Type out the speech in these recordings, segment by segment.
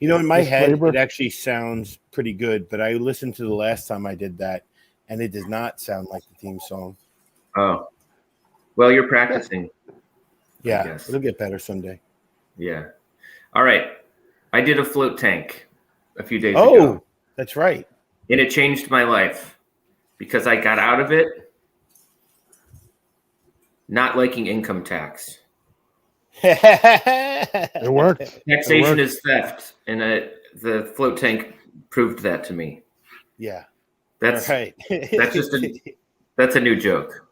You know, in my Miss head, Flavor? it actually sounds pretty good, but I listened to the last time I did that, and it does not sound like the theme song. Oh, well, you're practicing. Yeah, guess. it'll get better someday. Yeah. All right. I did a float tank a few days Oh, ago, that's right. and it changed my life because I got out of it not liking income tax. It worked. Taxation is theft, and the float tank proved that to me. Yeah. That's right. That's a new joke.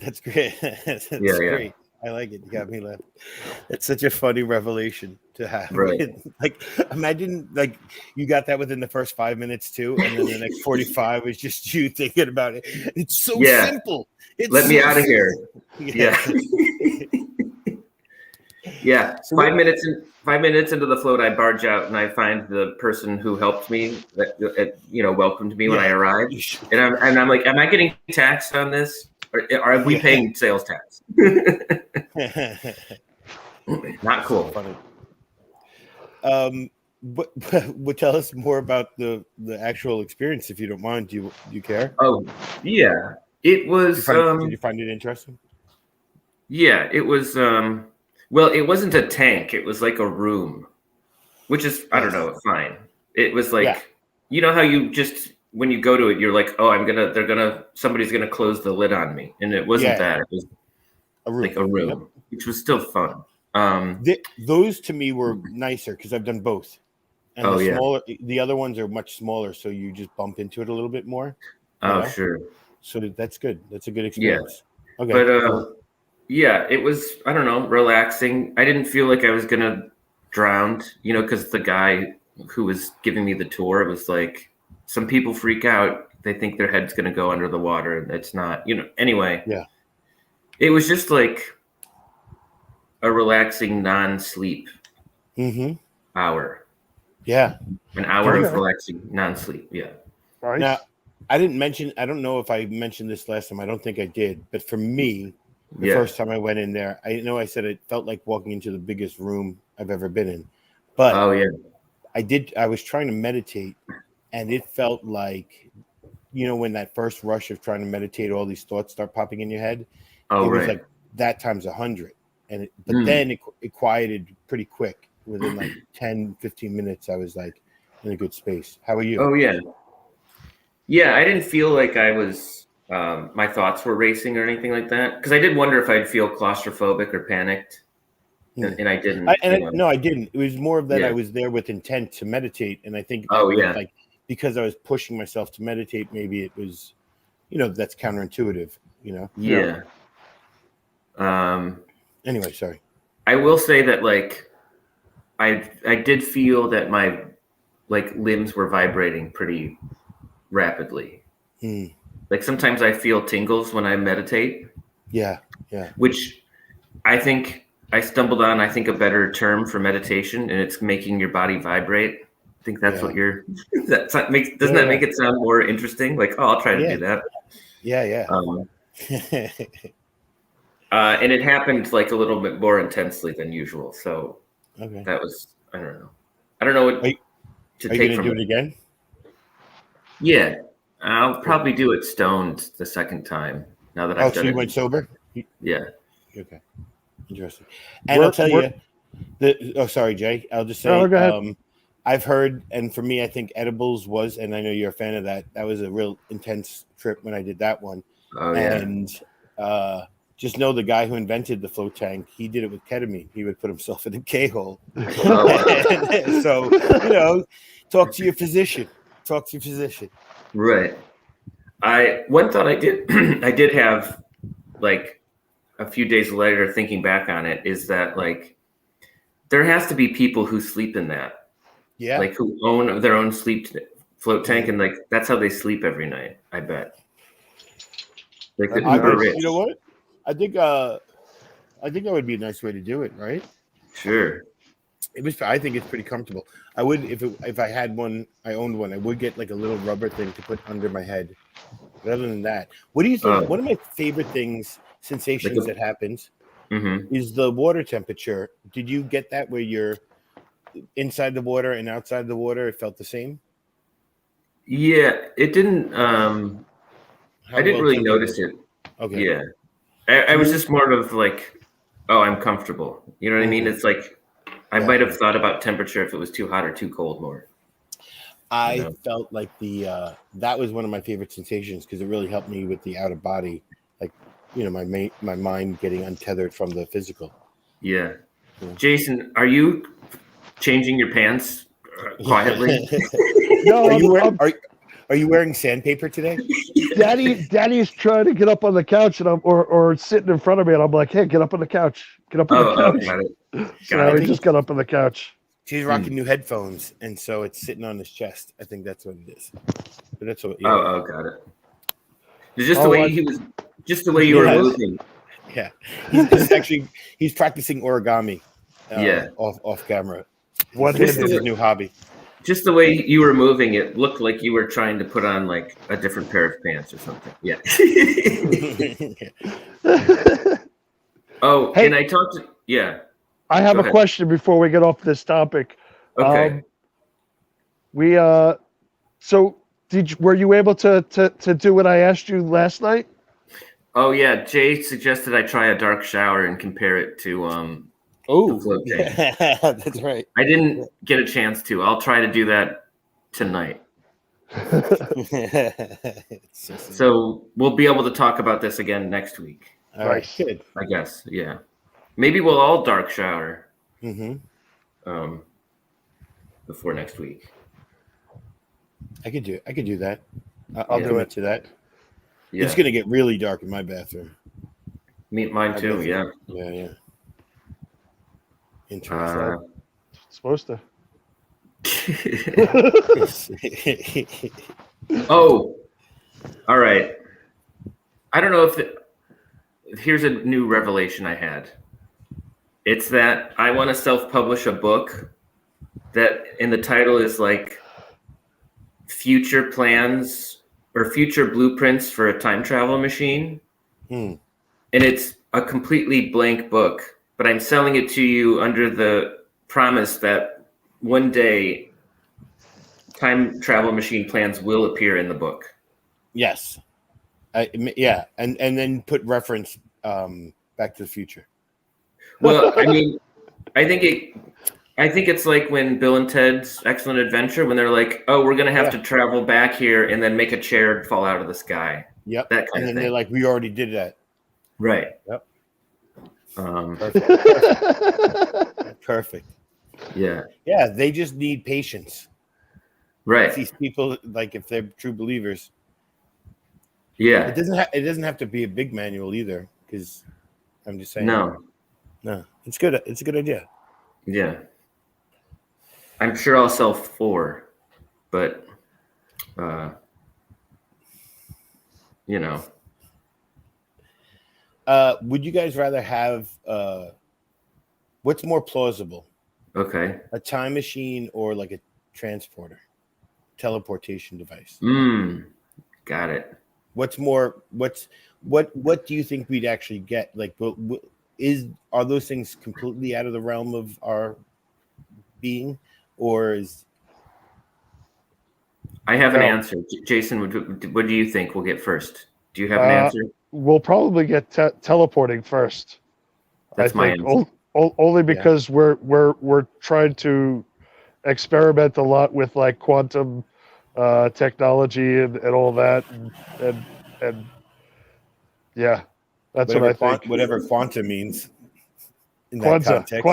That's great. That's Yeah. great. I like it. You got me laughing. It's such a funny revelation to have. Right. Like, imagine like you got that within the first 5 minutes too, and then the next 45 was just you thinking about it. It's so simple. Let me out of here. Yeah. Yeah. So 5 minutes into the float, I barge out and I find the person who helped me, that welcomed me when I arrived, and I'm like, am I getting taxed on this, or are we paying sales tax? Not cool. Funny. But tell us more about the actual experience, if you don't mind. Do you care? Oh, yeah. It was. Did you find it interesting? Yeah, it was. Well, it wasn't a tank. It was like a room, which is, I don't know, fine. It was like, you know how you just, when you go to it, you're like, oh, somebody's gonna close the lid on me, and it wasn't that. It was a room. Like a room, which was still fun. Those to me were nicer because I've done both. And the other ones are much smaller, so you just bump into it a little bit more. Oh, sure. So that's good. That's a good experience. Yeah. Okay. But yeah, it was, I don't know, relaxing. I didn't feel like I was gonna drown, because the guy who was giving me the tour was like, some people freak out. They think their head's gonna go under the water, and it's not. Anyway. Yeah. It was just like a relaxing non-sleep hour. Yeah. An hour of relaxing non-sleep. Yeah. Right. Now, I don't know if I mentioned this last time. I don't think I did. But for me, the first time I went in there, I know I said it felt like walking into the biggest room I've ever been in. But I was trying to meditate, and it felt like, when that first rush of trying to meditate, all these thoughts start popping in your head. It was like that times 100. But then it quieted pretty quick. Within like 10, 15 minutes, I was like in a good space. How are you? Oh, yeah. Yeah, I didn't feel like I was, my thoughts were racing or anything like that. Because I did wonder if I'd feel claustrophobic or panicked. And I didn't. No, I didn't. It was more of that I was there with intent to meditate. And I think like because I was pushing myself to meditate, maybe it was, that's counterintuitive, Yeah. Anyway, sorry. I will say that I did feel that my limbs were vibrating pretty rapidly. Like sometimes I feel tingles when I meditate. Yeah. Which I think I stumbled on, a better term for meditation, and it's making your body vibrate. I think that's what you're. Doesn't that make it sound more interesting? Like, oh, I'll try to do that. Yeah. And it happened like a little bit more intensely than usual. So that was, I don't know what to take from it. Do it again? Yeah, I'll probably do it stoned the second time. Now that I've done it. So you went sober? Yeah. Okay. Interesting. And I'll tell you, sorry, Jay. I'll just say, go ahead. I've heard, and for me, I think edibles was, and I know you're a fan of that. That was a real intense trip when I did that one. Oh, yeah. And just know the guy who invented the float tank, he did it with ketamine. He would put himself in a K-hole. So, talk to your physician. Right. One thought I did, I did have a few days later thinking back on it is that there has to be people who sleep in that. Yeah. Who own their own float tank, and that's how they sleep every night, I bet. You know what? I think that would be a nice way to do it, right? Sure. I think it's pretty comfortable. I would if I had one, I owned one, I would get a little rubber thing to put under my head. But other than that, what do you think? One of my favorite things sensations that happens Mm-hmm. is the water temperature. Did you get that where you're inside the water and outside the water? It felt the same? Yeah, it didn't. I didn't really notice it. Okay. Yeah, I was just more of like, oh, I'm comfortable. You know what I mean? It's like I might have thought about temperature if it was too hot or too cold more. I felt like that was one of my favorite sensations because it really helped me with the out of body, like my mind getting untethered from the physical. Yeah. Jason, are you changing your pants quietly? No, are you wearing sandpaper today? Daddy's trying to get up on the couch and or sitting in front of me, and I'm like, hey, get up on the couch. Get up on the couch. Got it. So I just got up on the couch. She's rocking new headphones, and so it's sitting on his chest. I think that's what it is. But that's what. Yeah. Oh, got it. It's just the way he was. Just the way you were moving. Yeah, he's practicing origami. Off camera. This is his new hobby. Just the way you were moving, it looked like you were trying to put on like a different pair of pants or something. Yeah. Oh, hey, and I talked to I have a question before we get off this topic. Okay. So were you able to do what I asked you last night? Oh yeah, Jay suggested I try a dark shower and compare it to the float tank. That's right. I didn't get a chance to. I'll try to do that tonight. So we'll be able to talk about this again next week. All right, good. I guess, yeah. Maybe we'll all dark shower before next week. I could do that. I'll commit to that. Yeah. It's gonna get really dark in my bathroom. Mine too. Yeah. Yeah. Interesting. It's supposed to. Oh, all right. I don't know here's a new revelation I had. It's that I want to self-publish a book that in the title is like future plans or future blueprints for a time travel machine. And it's a completely blank book, but I'm selling it to you under the promise that one day time travel machine plans will appear in the book. Yes. And then put reference Back to the Future. Well, I mean, I think it's like when Bill and Ted's Excellent Adventure, when they're like, "Oh, we're gonna have to travel back here and then make a chair fall out of the sky." Yep. That kind of thing. They're like, "We already did that." Right. Yep. Perfect. Yeah. Yeah. They just need patience. Right. These people, like, if they're true believers. Yeah. It doesn't have to be a big manual either, because I'm just saying. No. It's good. It's a good idea. Yeah. I'm sure I'll sell 4, but would you guys rather have what's more plausible? Okay. A time machine or like a teleportation device? Got it. What do you think we'd actually get? Like, are those things completely out of the realm of our being, or is? I have an answer. Jason, what do you think we'll get first? Do you have an answer? We'll probably get teleporting first. That's my answer. Only because we're trying to experiment a lot with like quantum technology and all that, and yeah, that's what I think. Whatever quantum means in that context.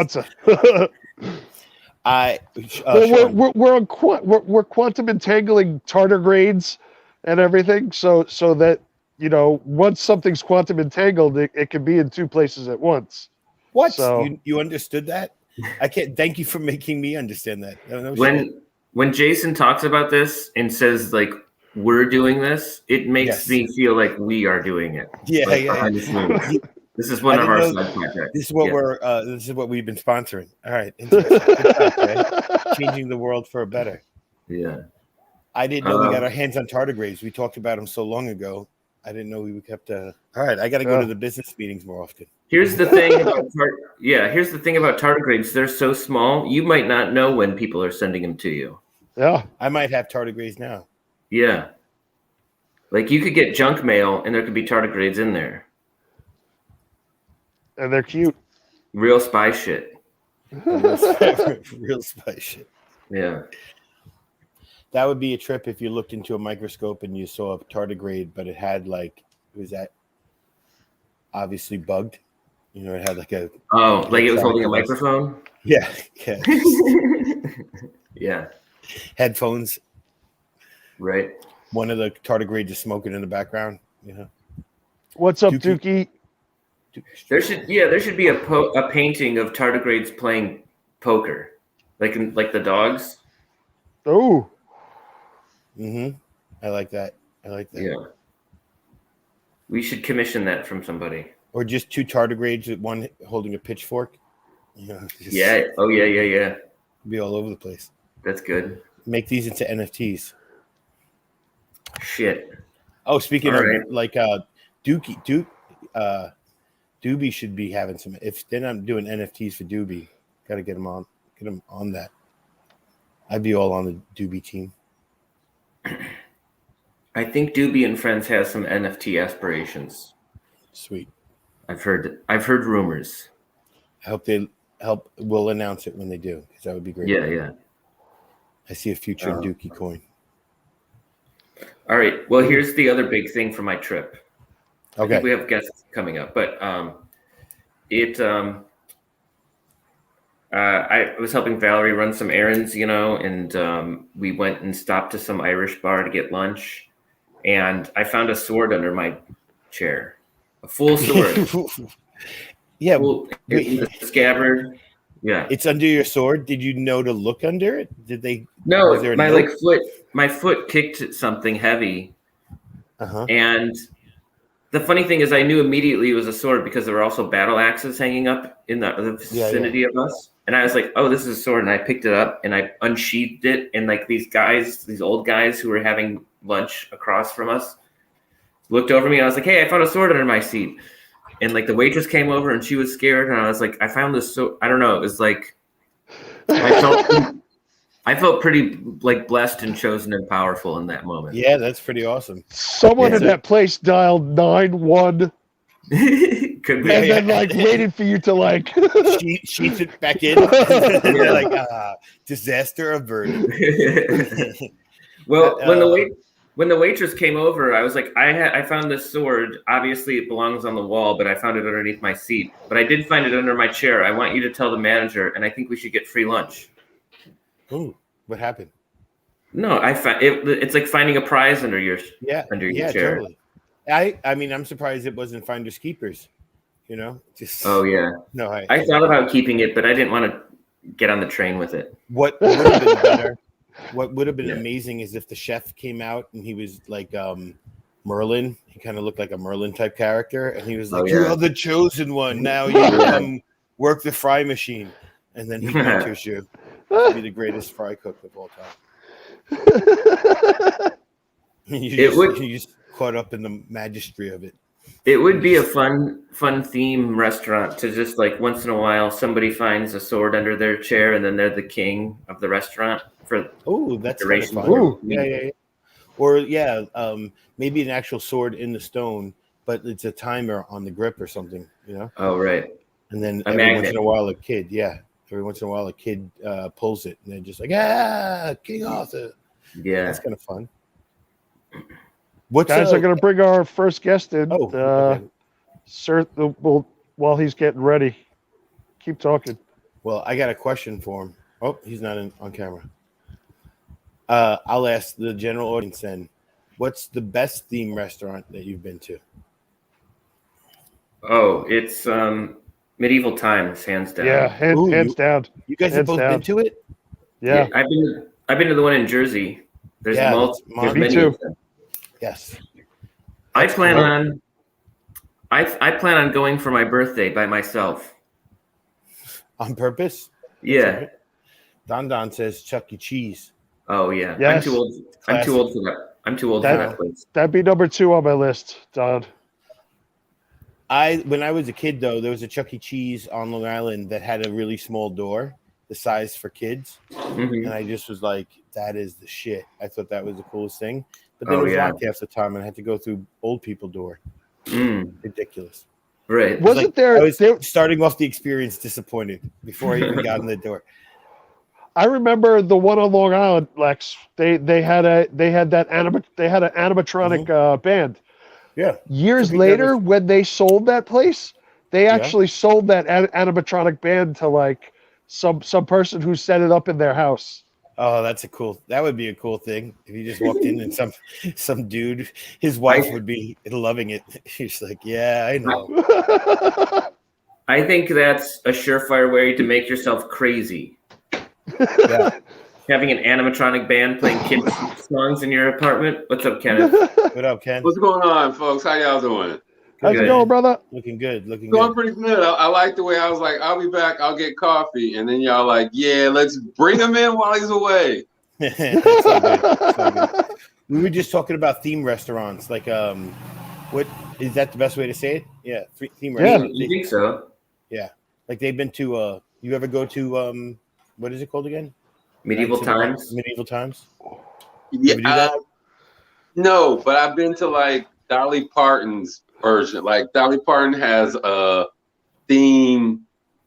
We're quantum entangling tardigrades and everything, so that once something's quantum entangled, it can be in 2 places at once. What? So, you understood that? I can't. Thank you for making me understand that. When Jason talks about this and says like we're doing this, it makes me feel like we are doing it. Yeah. This is one of our side projects. This is what this is what we've been sponsoring. All right. Good job, Ray. Changing the world for a better. Yeah. I didn't know we got our hands on tardigrades. We talked about them so long ago. I didn't know we kept. All right, I got to go to the business meetings more often. Here's the thing about here's the thing about tardigrades. They're so small, you might not know when people are sending them to you. Yeah, I might have tardigrades now. Yeah, like you could get junk mail, and there could be tardigrades in there. and they're cute. Real spy shit. Real spy shit. Yeah. That would be a trip if you looked into a microscope and you saw a tardigrade, but it had was that obviously bugged? You know, it had like a like it was holding a microphone. Yeah. Yeah. Headphones. Right. One of the tardigrades is smoking in the background. You know. What's up, Dookie? There should be a painting of tardigrades playing poker, like the dogs. Oh. I like that. Yeah. We should commission that from somebody. Or just two tardigrades with one holding a pitchfork. You know, yeah. Oh yeah. Be all over the place. That's good. Make these into NFTs. Shit. Oh, speaking all of right. like Doobie should be having some. If then I'm doing NFTs for Doobie, got to get him on that. I'd be all on the Doobie team. I think Doobie and Friends has some NFT aspirations. Sweet. I've heard rumors. I hope they help. We'll announce it when they do, because that would be great. Yeah. I see a future in Dookie coin. All right. Well, here's the other big thing for my trip. Okay. I think we have guests coming up, but I was helping Valerie run some errands, and we went and stopped to some Irish bar to get lunch, and I found a sword under my chair, a full sword. Yeah, the scabbard. Yeah, it's under your sword. Did you know to look under it? Did they? No, my foot kicked something heavy, and the funny thing is, I knew immediately it was a sword because there were also battle axes hanging up in the vicinity of us. And I was like, oh, this is a sword. And I picked it up and I unsheathed it. And like these old guys who were having lunch across from us looked over me. And I was like, hey, I found a sword under my seat. And like the waitress came over and she was scared. And I was like, I found this. So I don't know. It was like, I felt pretty like blessed and chosen and powerful in that moment. Yeah, that's pretty awesome. Someone in that place dialed 9-1. Could be. And then waited for you to sheath it back in. Disaster averted. Well, when the waitress came over, I was like, I found this sword. Obviously, it belongs on the wall, but I found it underneath my seat. But I did find it under my chair. I want you to tell the manager, and I think we should get free lunch. Ooh, what happened? No, I found it's like finding a prize under your chair. Totally. I mean, I'm surprised it wasn't finders keepers. Oh yeah. No, I thought about keeping it, but I didn't want to get on the train with it. What would have been better? What would have been amazing is if the chef came out and he was like Merlin. He kind of looked like a Merlin type character, and he was like, "You are the chosen one. Now you come work the fry machine." And then he mentors you to be the greatest fry cook of all time. You just caught up in the majesty of it. It would be a fun theme restaurant to just like once in a while somebody finds a sword under their chair and then they're the king of the restaurant for that's kind of fun. Yeah. Or maybe an actual sword in the stone, but it's a timer on the grip or something, Oh right. And then every once in a while a kid pulls it and they're just like, King Arthur. Yeah. That's kind of fun. Guys are going to bring our first guest in. Sir, while he's getting ready, keep talking. Well, I got a question for him. Oh, he's not on camera. I'll ask the general audience then. What's the best theme restaurant that you've been to? Oh, it's Medieval Times, hands down. Yeah, hands down. You guys have both been to it? Yeah. I've been to the one in Jersey. There's me too. Yes. I plan on going for my birthday by myself. On purpose? Yeah. Right. Don says Chuck E. Cheese. Oh yeah. Yes. I'm too old for that. I'm too old for that place. That'd be number 2 on my list, Don. When I was a kid, though, there was a Chuck E. Cheese on Long Island that had a really small door, the size for kids. And I just was like, that is the shit. I thought that was the coolest thing. But then it was locked half the time, and I had to go through old people door. Ridiculous. Right. Wasn't there? I was starting off the experience disappointed before I even got in the door. I remember the one on Long Island, Lex. They had an animatronic band. Yeah. Years later, when they sold that place, they actually sold that animatronic band to like some person who set it up in their house. Oh, that would be a cool thing if you just walked in and some dude, his wife would be loving it. He's like, yeah, I know. I think that's a surefire way to make yourself crazy. Yeah. Having an animatronic band playing kids songs in your apartment. What's up, Kenneth? What up, Ken? What's going on, folks? How y'all doing? How's it going, brother? Looking good. Going pretty good. I like the way I was like, I'll be back. I'll get coffee. And then y'all like, yeah, let's bring him in while he's away. That's so good. So good. We were just talking about theme restaurants. Like, what is that the best way to say it? Yeah, theme restaurants. You think so? Yeah. Like they've been to, you ever go to, what is it called again? Medieval Times? Medieval Times? Yeah. No, but I've been to like Dolly Parton's version. Like Dolly Parton has a theme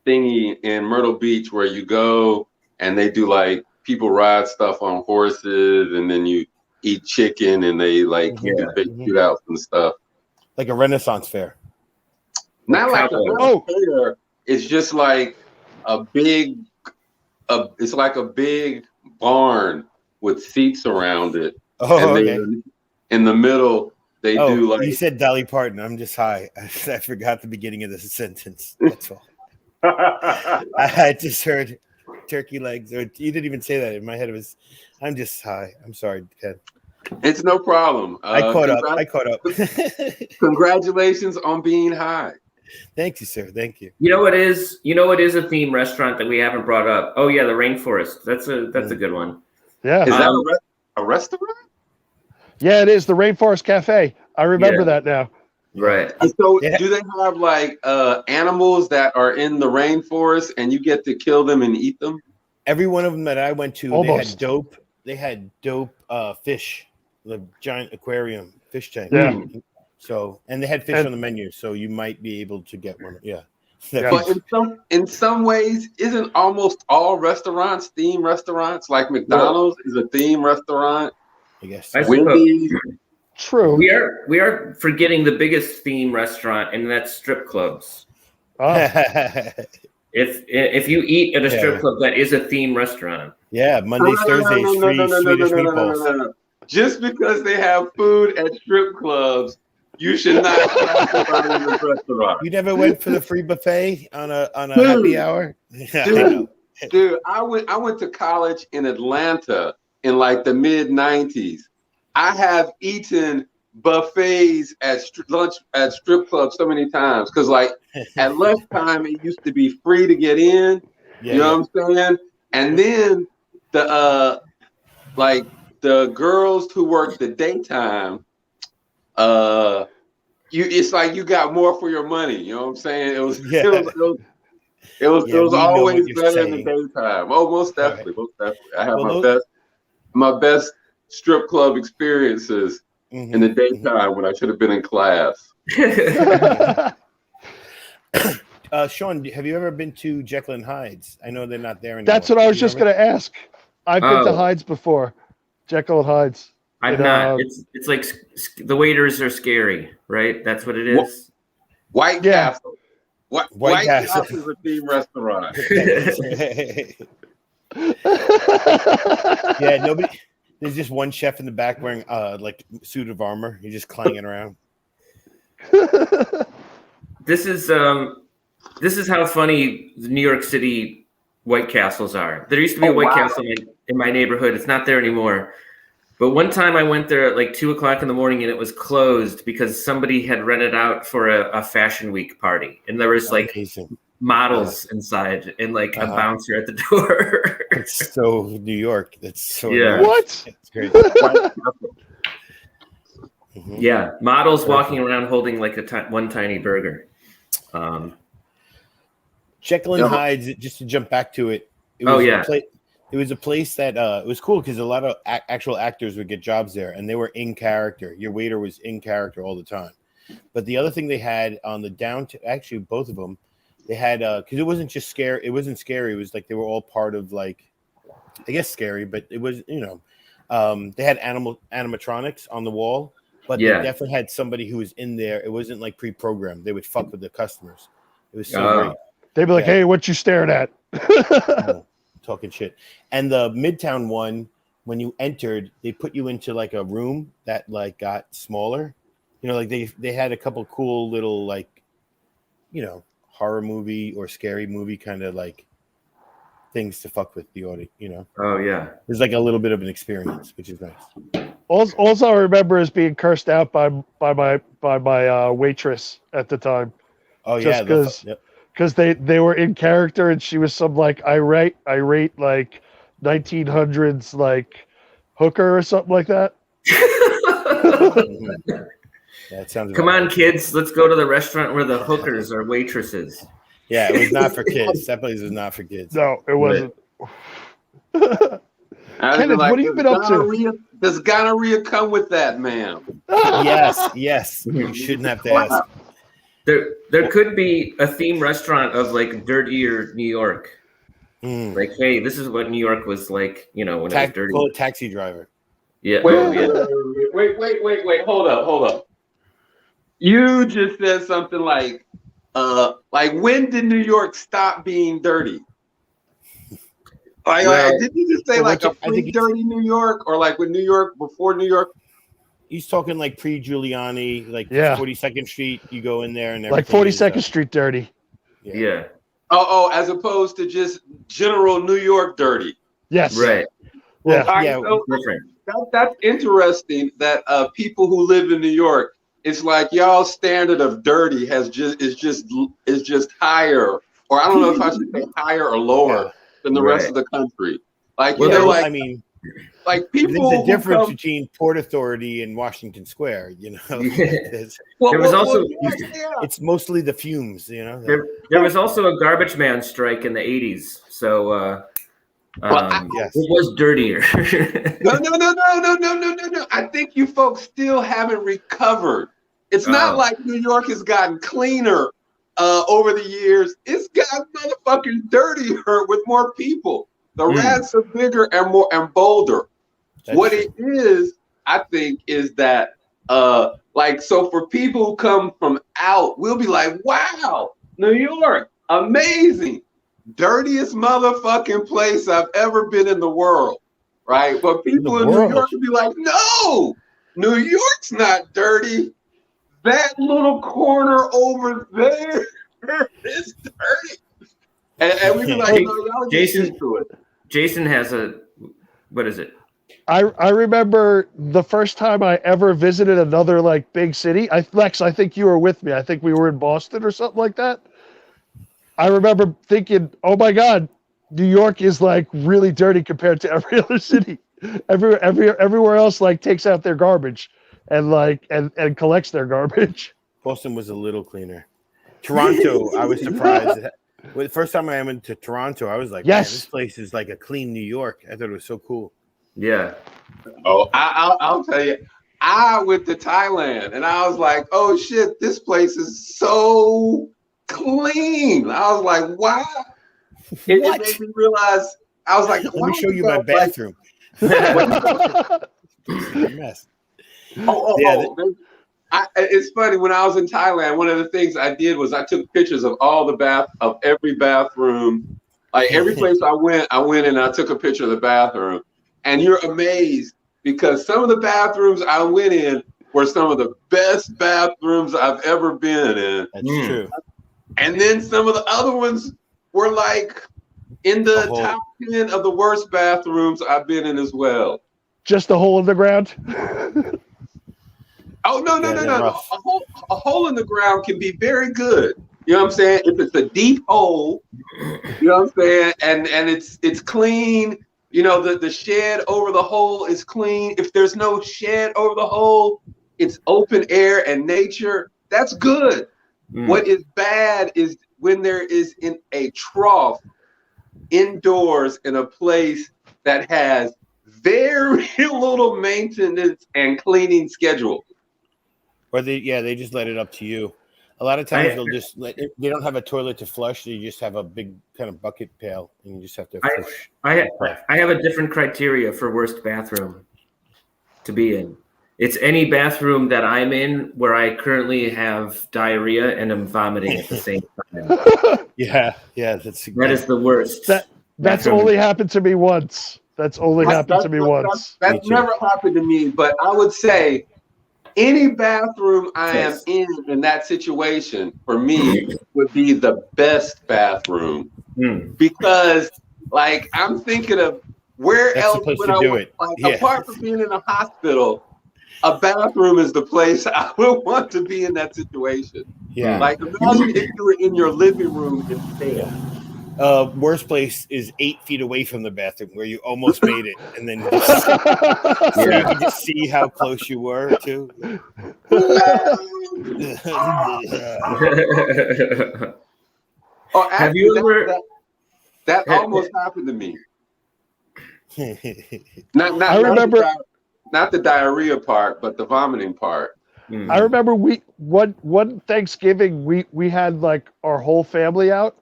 thingy in Myrtle Beach where you go and they do like people ride stuff on horses and then you eat chicken and they like do big shootouts and stuff. Like a Renaissance fair. Not like a fair. It's just like a big it's like a big barn with seats around it. Oh, okay. In the middle, they do like. You said Dolly Parton. I'm just high. I forgot the beginning of this sentence. That's all. I just heard turkey legs. Or you didn't even say that. In my head, it was. I'm just high. I'm sorry, Ken. It's no problem. I caught up. Congratulations on being high. Thank you, sir. Thank you. You know what is a theme restaurant that we haven't brought up? Oh yeah, the Rainforest. That's a good one. Yeah. Is that a restaurant? Yeah, it is the Rainforest Cafe. I remember that now. Right. So do they have like animals that are in the rainforest and you get to kill them and eat them? Every one of them that I went to, Almost. they had dope fish, the giant aquarium fish tank. Yeah. So, and they had fish on the menu, so you might be able to get one. Yeah. But in some ways, isn't almost all restaurants theme restaurants? Like McDonald's is a theme restaurant. I guess. Wendy's. True. We are forgetting the biggest theme restaurant, and that's strip clubs. Oh. If you eat at a strip club, that is a theme restaurant. Yeah, Mondays, Thursdays, free Swedish meatballs. Just because they have food at strip clubs, you should not classify them as restaurants. You never went for the free buffet on a happy hour? Dude, I went to college in Atlanta in like the mid 90s. I have eaten buffets at lunch at strip clubs so many times because like at lunchtime it used to be free to get in. You know what I'm saying? And then the like the girls who work the daytime, it's like you got more for your money. You know what I'm saying? It was always better in the daytime. Oh, most definitely, most definitely. I have my best strip club experiences in the daytime when I should have been in class. Sean, have you ever been to Jekyll and Hyde's? I know they're not there anymore. That's what I was just going to ask. I've been to Hyde's before. Jekyll and Hyde's. I've not. It's like the waiters are scary, right? That's what it is. White Castle. White Castle is a theme restaurant. Yeah, nobody. There's just one chef in the back wearing like suit of armor. He's just clanging around. This is how funny the New York City White Castles are. There used to be a White Castle in my neighborhood. It's not there anymore. But one time I went there at like 2:00 in the morning and it was closed because somebody had rented out for a fashion week party. And there was like models inside and like a bouncer at the door. It's so New York. That's so What? It's great. Mm-hmm. Yeah, models walking around holding like one tiny burger. Jekyll and Hyde. Just to jump back to it. It was it was a place that it was cool because a lot of actual actors would get jobs there, and they were in character. Your waiter was in character all the time. But the other thing they had on the actually both of them, they had because it wasn't just scary. It wasn't scary. It was like they were all part of like, I guess scary, but it was they had animatronics on the wall, but they definitely had somebody who was in there. It wasn't like pre-programmed. They would fuck with the customers. It was so great. They'd be like, "Hey, what you staring at?" Talking shit. And the Midtown one, when you entered, they put you into like a room that like got smaller. Like they had a couple cool little like, horror movie or scary movie kind of like things to fuck with the audience. Oh yeah, there's like a little bit of an experience, which is nice. Also, I remember is being cursed out by my waitress at the time. Oh just because they were in character and she was some like irate like 1900s like hooker or something like that. That sounds. Come on, kids, let's go to the restaurant where the hookers are waitresses. Yeah, it was not for kids. That place was not for kids. No, it wasn't. Kenneth, what have you been up to? Does gonorrhea come with that, ma'am? Yes. You shouldn't have to ask. There could be a theme restaurant of like dirtier New York. Like, hey, this is what New York was like, when it was dirty. Call it Taxi Driver. Yeah. Wait. Hold up. You just said something like when did New York stop being dirty? Did you just say like a pre-dirty New York, or like when New York before New York? He's talking like pre-Giuliani, like 42nd Street. You go in there and like 42nd Street dirty. Yeah. Oh, as opposed to just general New York dirty. Yes. Right. Well, that's interesting. That people who live in New York, it's like y'all's standard of dirty is just higher, or I don't know if I should say higher or lower than the rest of the country. Like like people. There's a difference between Port Authority and Washington Square. It's mostly the fumes. There was also a garbage man strike in the 80s, so it was dirtier. No. I think you folks still haven't recovered. It's not like New York has gotten cleaner over the years. It's gotten motherfucking dirtier with more people. The rats are bigger and more and bolder. What it is, I think, is that so for people who come from out, we'll be like, wow, New York, amazing. Dirtiest motherfucking place I've ever been in the world. Right? But people in New York will be like, no, New York's not dirty. That little corner over there is dirty. And we be like, no, y'all get used to it. Jason has what is it? I remember the first time I ever visited another like big city. Lex, I think you were with me. I think we were in Boston or something like that. I remember thinking, oh my God, New York is like really dirty compared to every other city. Everywhere else like takes out their garbage and like and collects their garbage. Boston was a little cleaner. Toronto, I was surprised. The first time I went to Toronto, I was like, man, this place is like a clean New York. I thought it was so cool. Yeah. Oh, I'll tell you. I went to Thailand and I was like, oh shit, this place is so clean. I was like, wow. It made me realize, I was like, let me show you my bathroom. Mess. It's funny, when I was in Thailand, one of the things I did was I took pictures of of every bathroom. Like every place I went and I took a picture of the bathroom. And you're amazed because some of the bathrooms I went in were some of the best bathrooms I've ever been in. That's true. And then some of the other ones were like in the top 10 of the worst bathrooms I've been in as well. Just a hole in the ground? Oh, no. A hole in the ground can be very good. You know what I'm saying? If it's a deep hole, you know what I'm saying? And it's clean. The shed over the hole is clean. If there's no shed over the hole, it's open air and nature, that's good. What is bad is when there is in a trough indoors in a place that has very little maintenance and cleaning schedule. Or they just let it up to you. A lot of times they don't have a toilet to flush. They just have a big kind of bucket pail, and you just have to flush. I have a different criteria for worst bathroom to be in. It's any bathroom that I'm in where I currently have diarrhea and I'm vomiting at the same time. Yeah, that is the worst. That's only happened to me once. That's never happened to me, but I would say any bathroom I am in that situation for me would be the best bathroom because, like, I'm thinking of where else would I do it. Like, apart from being in a hospital, a bathroom is the place I would want to be in that situation. Yeah, like imagine if you were in your living room instead. Worst place is 8 feet away from the bathroom where you almost made it, and then you can just see how close you were too. Have you ever? That almost happened to me. I remember not the diarrhea part, but the vomiting part. I remember one Thanksgiving we had like our whole family out.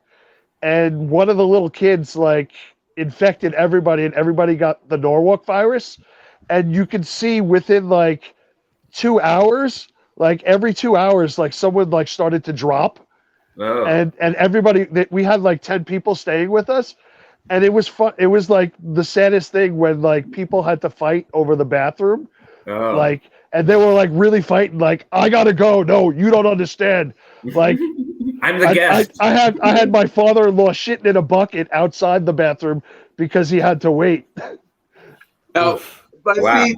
And one of the little kids like infected everybody, and everybody got the Norwalk virus. And you could see within like 2 hours, like every 2 hours, like someone like started to drop. Oh. And everybody, we had like 10 people staying with us, and it was fun. It was like the saddest thing when like people had to fight over the bathroom, like, and they were like really fighting. Like, I gotta go. No, you don't understand. Like. I'm the guest. I had my father-in-law shitting in a bucket outside the bathroom because he had to wait. No, but see,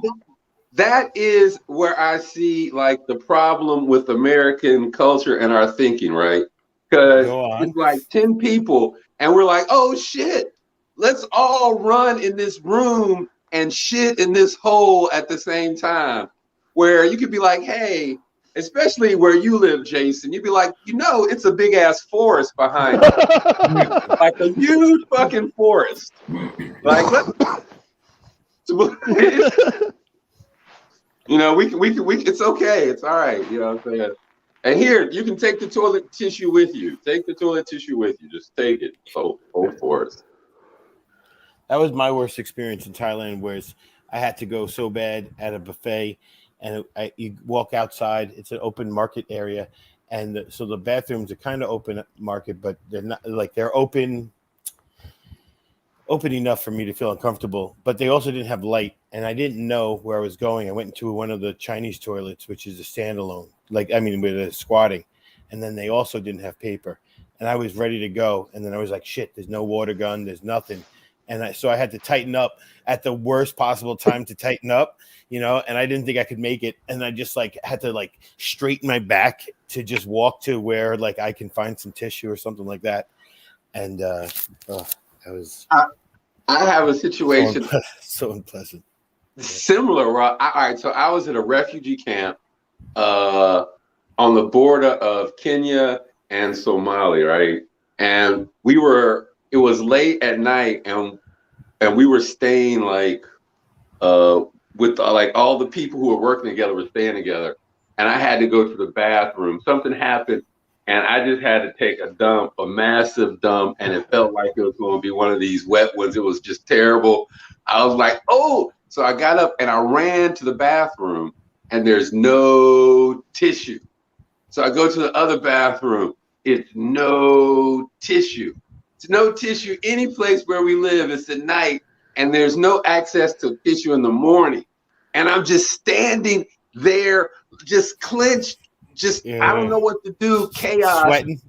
that is where I see like the problem with American culture and our thinking, right? Because it's like 10 people, and we're like, oh shit, let's all run in this room and shit in this hole at the same time. Where you could be like, hey. Especially where you live, Jason, you'd be like, it's a big ass forest behind you. Like a huge fucking forest. Like, we can, it's okay. It's all right. You know what I'm saying? And here, you can take the toilet tissue with you. Take the toilet tissue with you. Just take it. Oh, forest. That was my worst experience in Thailand, where I had to go so bad at a buffet. And you walk outside, it's an open market area. And so the bathrooms are kind of open market, but they're not like they're open enough for me to feel uncomfortable. But they also didn't have light, and I didn't know where I was going. I went into one of the Chinese toilets, which is a standalone, with a squatting. And then they also didn't have paper. And I was ready to go. And then I was like, shit, there's no water gun, there's nothing. And so I had to tighten up at the worst possible time to tighten up, and I didn't think I could make it. And I just like had to like straighten my back to just walk to where like I can find some tissue or something like that. And that was. I have a situation so unpleasant. Similar. All right. So I was at a refugee camp on the border of Kenya and Somalia, right? And it was late at night, and we were staying like with like all the people who were working together were staying together, and I had to go to the bathroom. Something happened, and I just had to take a massive dump, and it felt like it was going to be one of these wet ones. It was just terrible. I was like, oh, so I got up and I ran to the bathroom, and there's no tissue. So I go to the other bathroom. It's no tissue. It's no tissue any place where we live. It's at night, and there's no access to tissue in the morning. And I'm just standing there, just clenched, I don't know what to do, chaos. Sweating.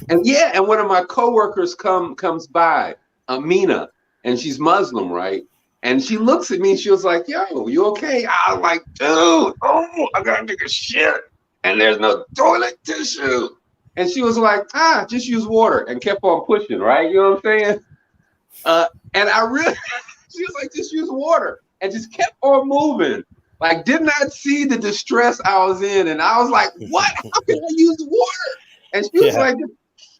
And one of my coworkers comes by, Amina, and she's Muslim, right? And she looks at me, and she was like, yo, you okay? I was like, dude, I gotta take a shit, and there's no toilet tissue. And she was like, just use water, and kept on pushing, right? You know what I'm saying? And she was like, just use water, and just kept on moving. like did not see the distress I was in, and I was like, "What? How can I use water?" And she was like,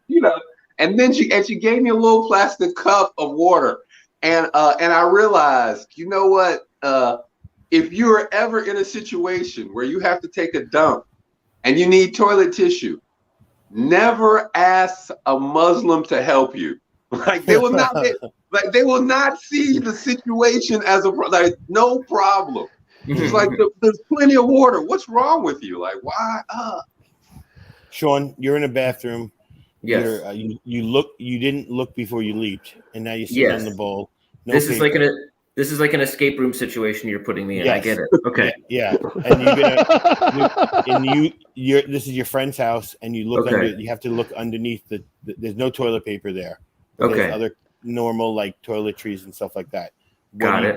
"You know." And then she gave me a little plastic cup of water, and I realized, you know what? If you are ever in a situation where you have to take a dump and you need toilet tissue, never ask a Muslim to help you. Like they will not see the situation as like no problem. It's like there's plenty of water. What's wrong with you? Like why? Sean, you're in a bathroom. Yes. You didn't look before you leaped, and now you're sitting on the bowl. No this paper. is like an escape room situation you're putting me in. Yes. I get it. Okay. Yeah. And this is your friend's house, and you look under. You have to look underneath there's no toilet paper there. There's other normal like toiletries and stuff like that.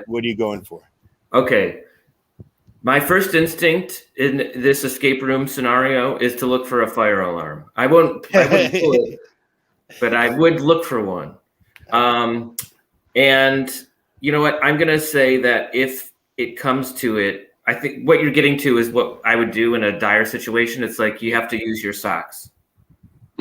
What are you going for? Okay. My first instinct in this escape room scenario is to look for a fire alarm. I wouldn't pull it, but I would look for one. And you know what? I'm going to say that if it comes to it, I think what you're getting to is what I would do in a dire situation. It's like you have to use your socks.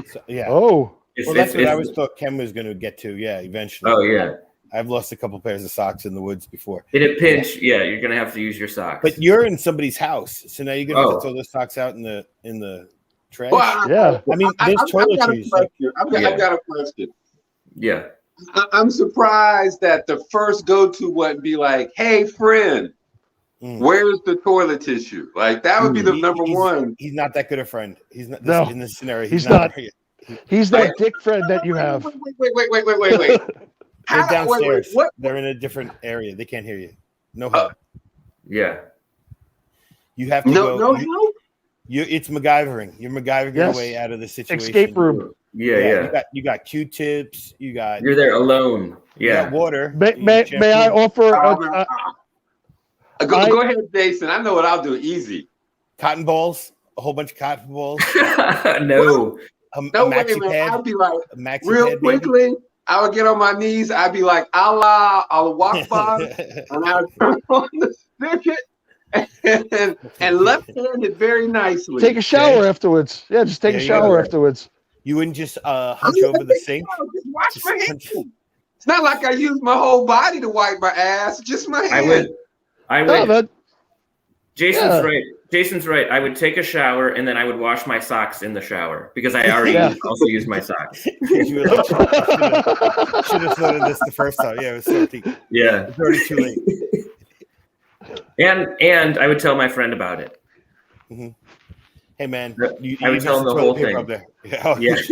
So, yeah. Oh. That's what I was thought Ken was going to get to. Yeah, eventually. Oh, yeah. I've lost a couple pairs of socks in the woods before. In a pinch, you're going to have to use your socks. But you're in somebody's house, so now you're going to have to throw those socks out in the trash. Well, I mean, there's toiletries. I've got a question. Yeah. I'm surprised that the first go-to wouldn't be like, "Hey, friend, where's the toilet tissue?" Like that would be the number one. He's not that good a friend. He's not in this scenario. He's not. He's that dick friend that you have. Wait. They're downstairs. They're in a different area. They can't hear you. No help. Yeah. You have to go. No help. It's MacGyvering. You're MacGyvering your way out of the situation. Escape room. Yeah. You got Q-tips. You're there alone. Yeah. You got water. May I offer? Go ahead, Jason. I know what I'll do. Easy. Cotton balls. A whole bunch of cotton balls. No. No way, man. I'd be like, real quickly, I would get on my knees. I'd be like, Allah, Akbar, and I would turn on the spigot and left-hand it very nicely. Take a shower afterwards. Yeah, just take a shower afterwards. You wouldn't just hunch over the sink? Just wash my hands. It's not like I use my whole body to wipe my ass, just my hands. I would. Jason's right. Jason's right. I would take a shower and then I would wash my socks in the shower because I already also used my socks. You should have thought of this the first time. Yeah, it was salty. Yeah. It's already too late. And I would tell my friend about it. Mm-hmm. Hey, man. I would tell him the whole thing. Up there. Yeah.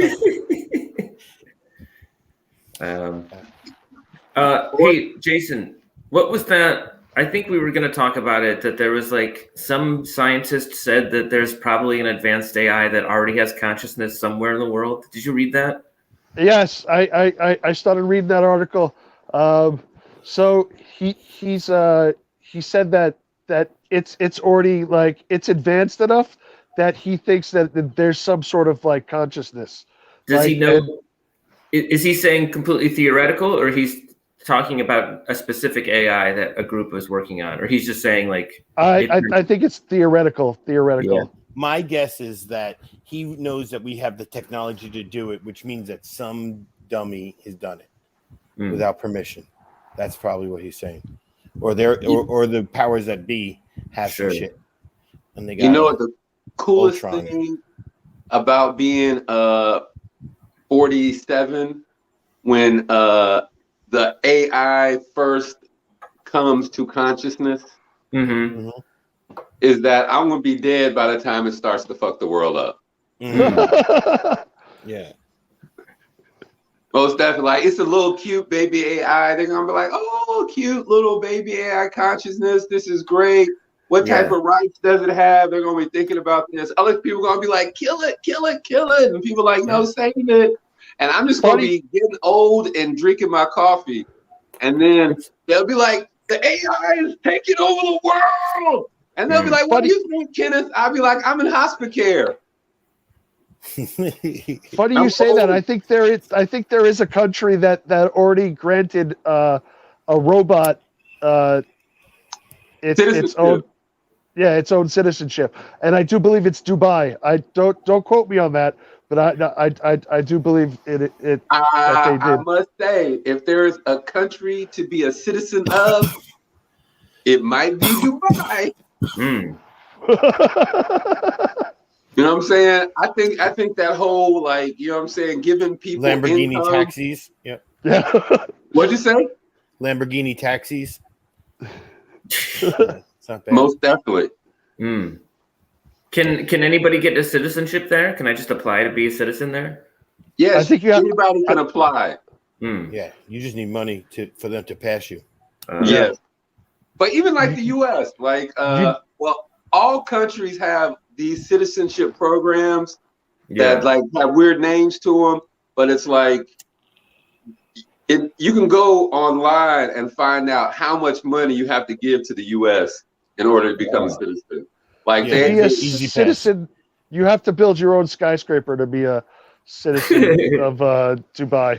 Hey, Jason, what was that? I think we were going to talk about it, that there was like some scientist said that there's probably an advanced AI that already has consciousness somewhere in the world. Did you read that? Yes, I started reading that article. So he said that it's already like it's advanced enough that he thinks that there's some sort of like consciousness. Does he know? Is he saying completely theoretical, or he's talking about a specific AI that a group was working on, or he's just saying like I think it's theoretical. Yeah. My guess is that he knows that we have the technology to do it, which means that some dummy has done it without permission. That's probably what he's saying. Or the powers that be have some shit. And they got what the coolest thing about being 47 when the AI first comes to consciousness is that I'm going to be dead by the time it starts to fuck the world up. Yeah. Most definitely. Like, it's a little cute baby AI. They're going to be like, oh, cute little baby AI consciousness. This is great. What type of rights does it have? They're going to be thinking about this. Other people are going to be like, kill it, kill it, kill it. And people are like, no, save it. And I'm just going to be getting old and drinking my coffee. And then they'll be like, the AI is taking over the world. And they'll be like, what do you think, Kenneth? I'll be like, I'm in hospice care. Funny you say that. I think there is a country that already granted a robot its own its own citizenship, and I do believe it's Dubai. I don't quote me on that, but I do believe it that they did. I must say, if there's a country to be a citizen of, it might be Dubai. You know what I'm saying? I think that whole, like, you know what I'm saying, giving people Lamborghini income. taxis. Yep. Yeah. What'd you say? Lamborghini taxis. It's not bad. Most definitely. Can anybody get a citizenship there? Can I just apply to be a citizen there? Yes, I think anybody can apply. Yeah, you just need money for them to pass you. Yes. But even like the U.S., like, well, all countries have these citizenship programs that like have weird names to them, but it's like you can go online and find out how much money you have to give to the U.S. in order to become a citizen. Like, to be a citizen, you have to build your own skyscraper to be a citizen of Dubai.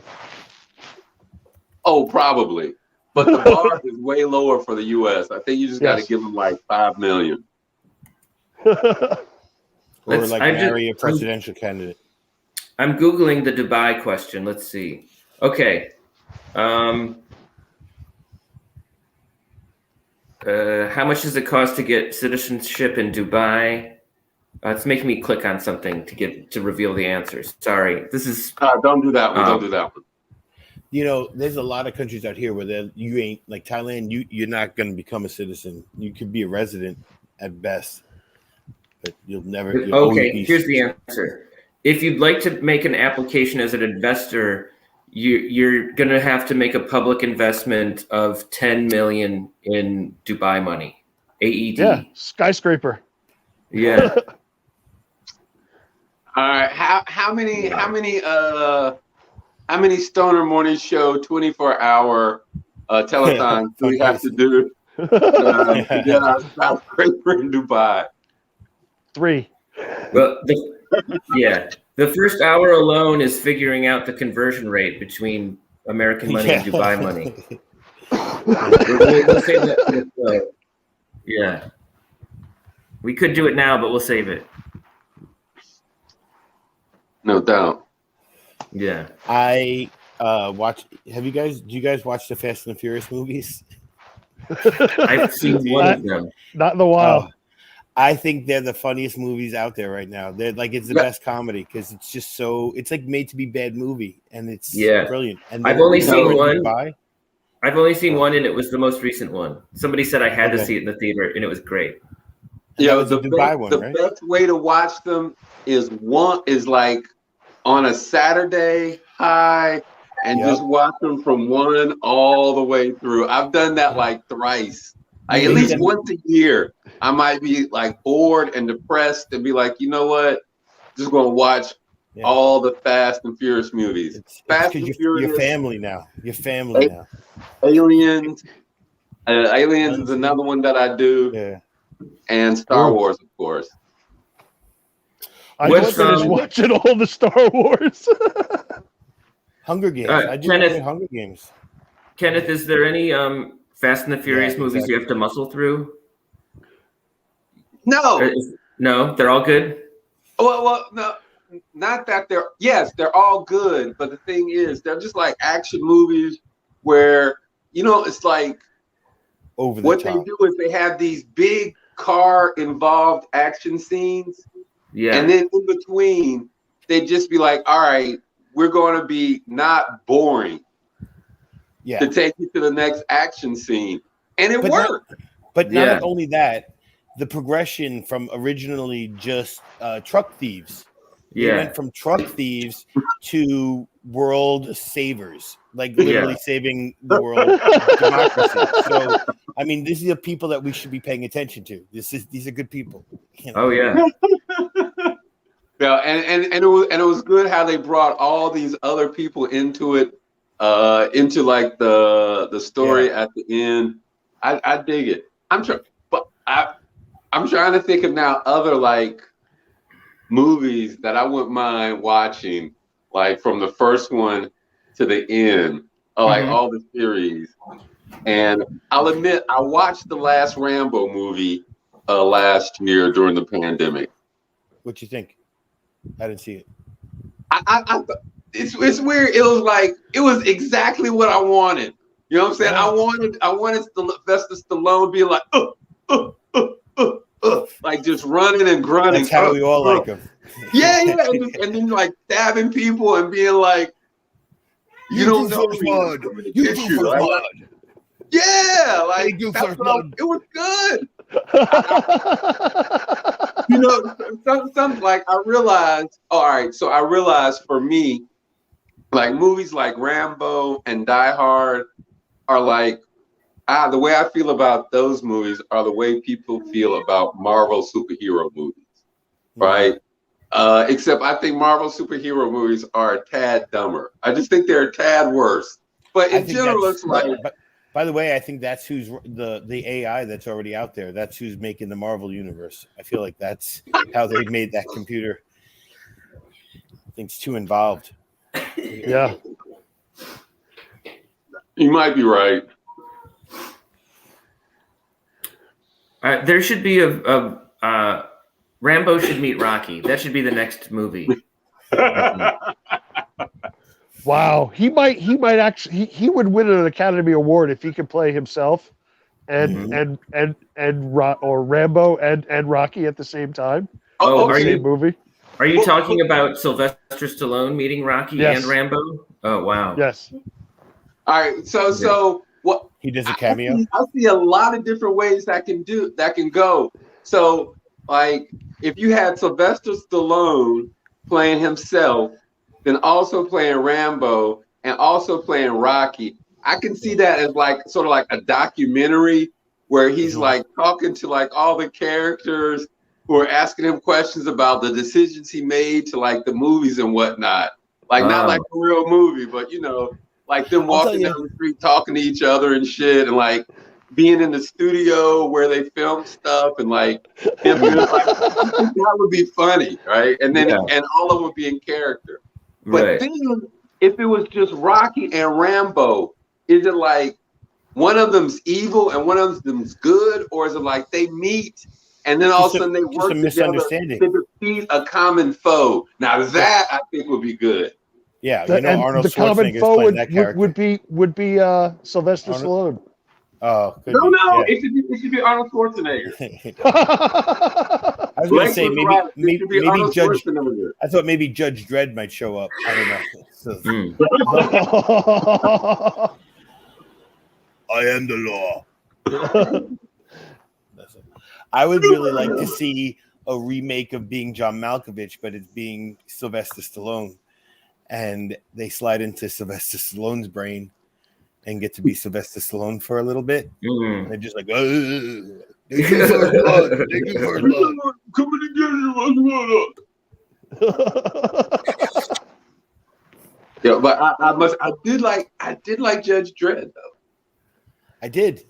Oh, probably. But the bar is way lower for the U.S. I think you just got to give them like $5 million. Or like marry a presidential candidate. I'm Googling the Dubai question. Let's see. Okay. How much does it cost to get citizenship in Dubai? It's making me click on something to reveal the answers. Sorry. This is don't do that one. Don't do that one. You know, there's a lot of countries out here where you ain't, like Thailand, you're not going to become a citizen. You could be a resident at best, but you'll never. Okay, here's the answer. If you'd like to make an application as an investor, you're going to have to make a public investment of 10 million in Dubai money, AED. Yeah, skyscraper. Yeah. All right. How many Stoner Morning Show 24-hour telethons do we have to do to get our skyscraper in Dubai? 3. Well, the first hour alone is figuring out the conversion rate between American money and Dubai money. We'll save that. Yeah. We could do it now, but we'll save it. No doubt. Yeah. I watch. Do you guys watch the Fast and the Furious movies? I've seen one of them. Not in a while. I think they're the funniest movies out there right now. They're like, it's the best comedy because it's just it's like made to be bad movie, and it's brilliant. And I've only seen one. I've only seen one, and it was the most recent one. Somebody said I had to see it in the theater, and it was great. Yeah, the best way to watch them is like on a Saturday high and just watch them from one all the way through. I've done that like thrice. Like at least once a year, I might be like bored and depressed and be like, you know what? Just gonna watch all the Fast and Furious movies. Fast and Furious. Your family now. Your family now. Aliens. Aliens is another one that I do. Yeah. And Star Wars, of course. I just finished watching all the Star Wars. Hunger Games. I just played Hunger Games. Kenneth, is there any Fast and the Furious movies you have to muscle through? No. No, they're all good? Well, no. Not that they're all good, but the thing is, they're just like action movies where, you know, it's like what they do is they have these big car involved action scenes. Yeah. And then in between, they just be like, all right, we're going to be not boring to take you to the next action scene. And it worked. But not only that, the progression from originally just truck thieves. They went from truck thieves to world savers, like literally saving the world democracy. So, I mean, these are the people that we should be paying attention to. These are good people. You know? Oh yeah. Yeah, and it was good how they brought all these other people into it, into like the story at the end. I dig it. I'm trying to think of now other like movies that I wouldn't mind watching, like from the first one to the end, or like all the series. And I'll admit, I watched the last Rambo movie last year during the pandemic. What you think? I didn't see it. It's weird. It was exactly what I wanted. You know what I'm saying? Yeah. I wanted Sylvester Stallone being like, like just running and grunting. That's how we all like him. Yeah, and then like stabbing people and being like, you don't know me. You do first blood. Yeah, like do first blood. it was good. Some like I realized. All right, so I realized for me, like movies like Rambo and Die Hard are like the way I feel about those movies are the way people feel about Marvel superhero movies, right? Except I think Marvel superhero movies are a tad dumber. I just think they're a tad worse. But in general, it's like. By the way, I think that's who's the AI that's already out there. That's who's making the Marvel universe. I feel like that's how they made that computer. I think it's too involved. Yeah. You might be right. There should be a Rambo should meet Rocky. That should be the next movie. Wow, he might actually he would win an Academy Award if he could play himself and Rambo and Rocky at the same time. Movie. Are you talking about Sylvester Stallone meeting Rocky and Rambo? Oh wow. Yes. All right, so what he does a cameo? I see a lot of different ways that can go. So like if you had Sylvester Stallone playing himself, then also playing Rambo and also playing Rocky, I can see that as like sort of like a documentary where he's like talking to like all the characters who are asking him questions about the decisions he made to like the movies and whatnot. Like not like a real movie, but like them walking down the street talking to each other and shit, and like being in the studio where they film stuff and like him being like, that would be funny, right? And then and all of them would be in character. But then, if it was just Rocky and Rambo, is it like one of them's evil and one of them's good, or is it like they meet and then all of a sudden they work together to defeat a common foe? Now that I think would be good. Yeah, Arnold Schwarzenegger's common foe would be Sylvester Stallone. Oh, no! It should be Arnold Schwarzenegger. I was going to say maybe Judge. I thought maybe Judge Dredd might show up. I don't know. I am the law. I would really like to see a remake of Being John Malkovich, but it's being Sylvester Stallone, and they slide into Sylvester Stallone's brain and get to be Sylvester Stallone for a little bit. And they're just like, thank you for blood. Thank you for blood. Coming to get you. Yeah, but I did like Judge Dredd though. I did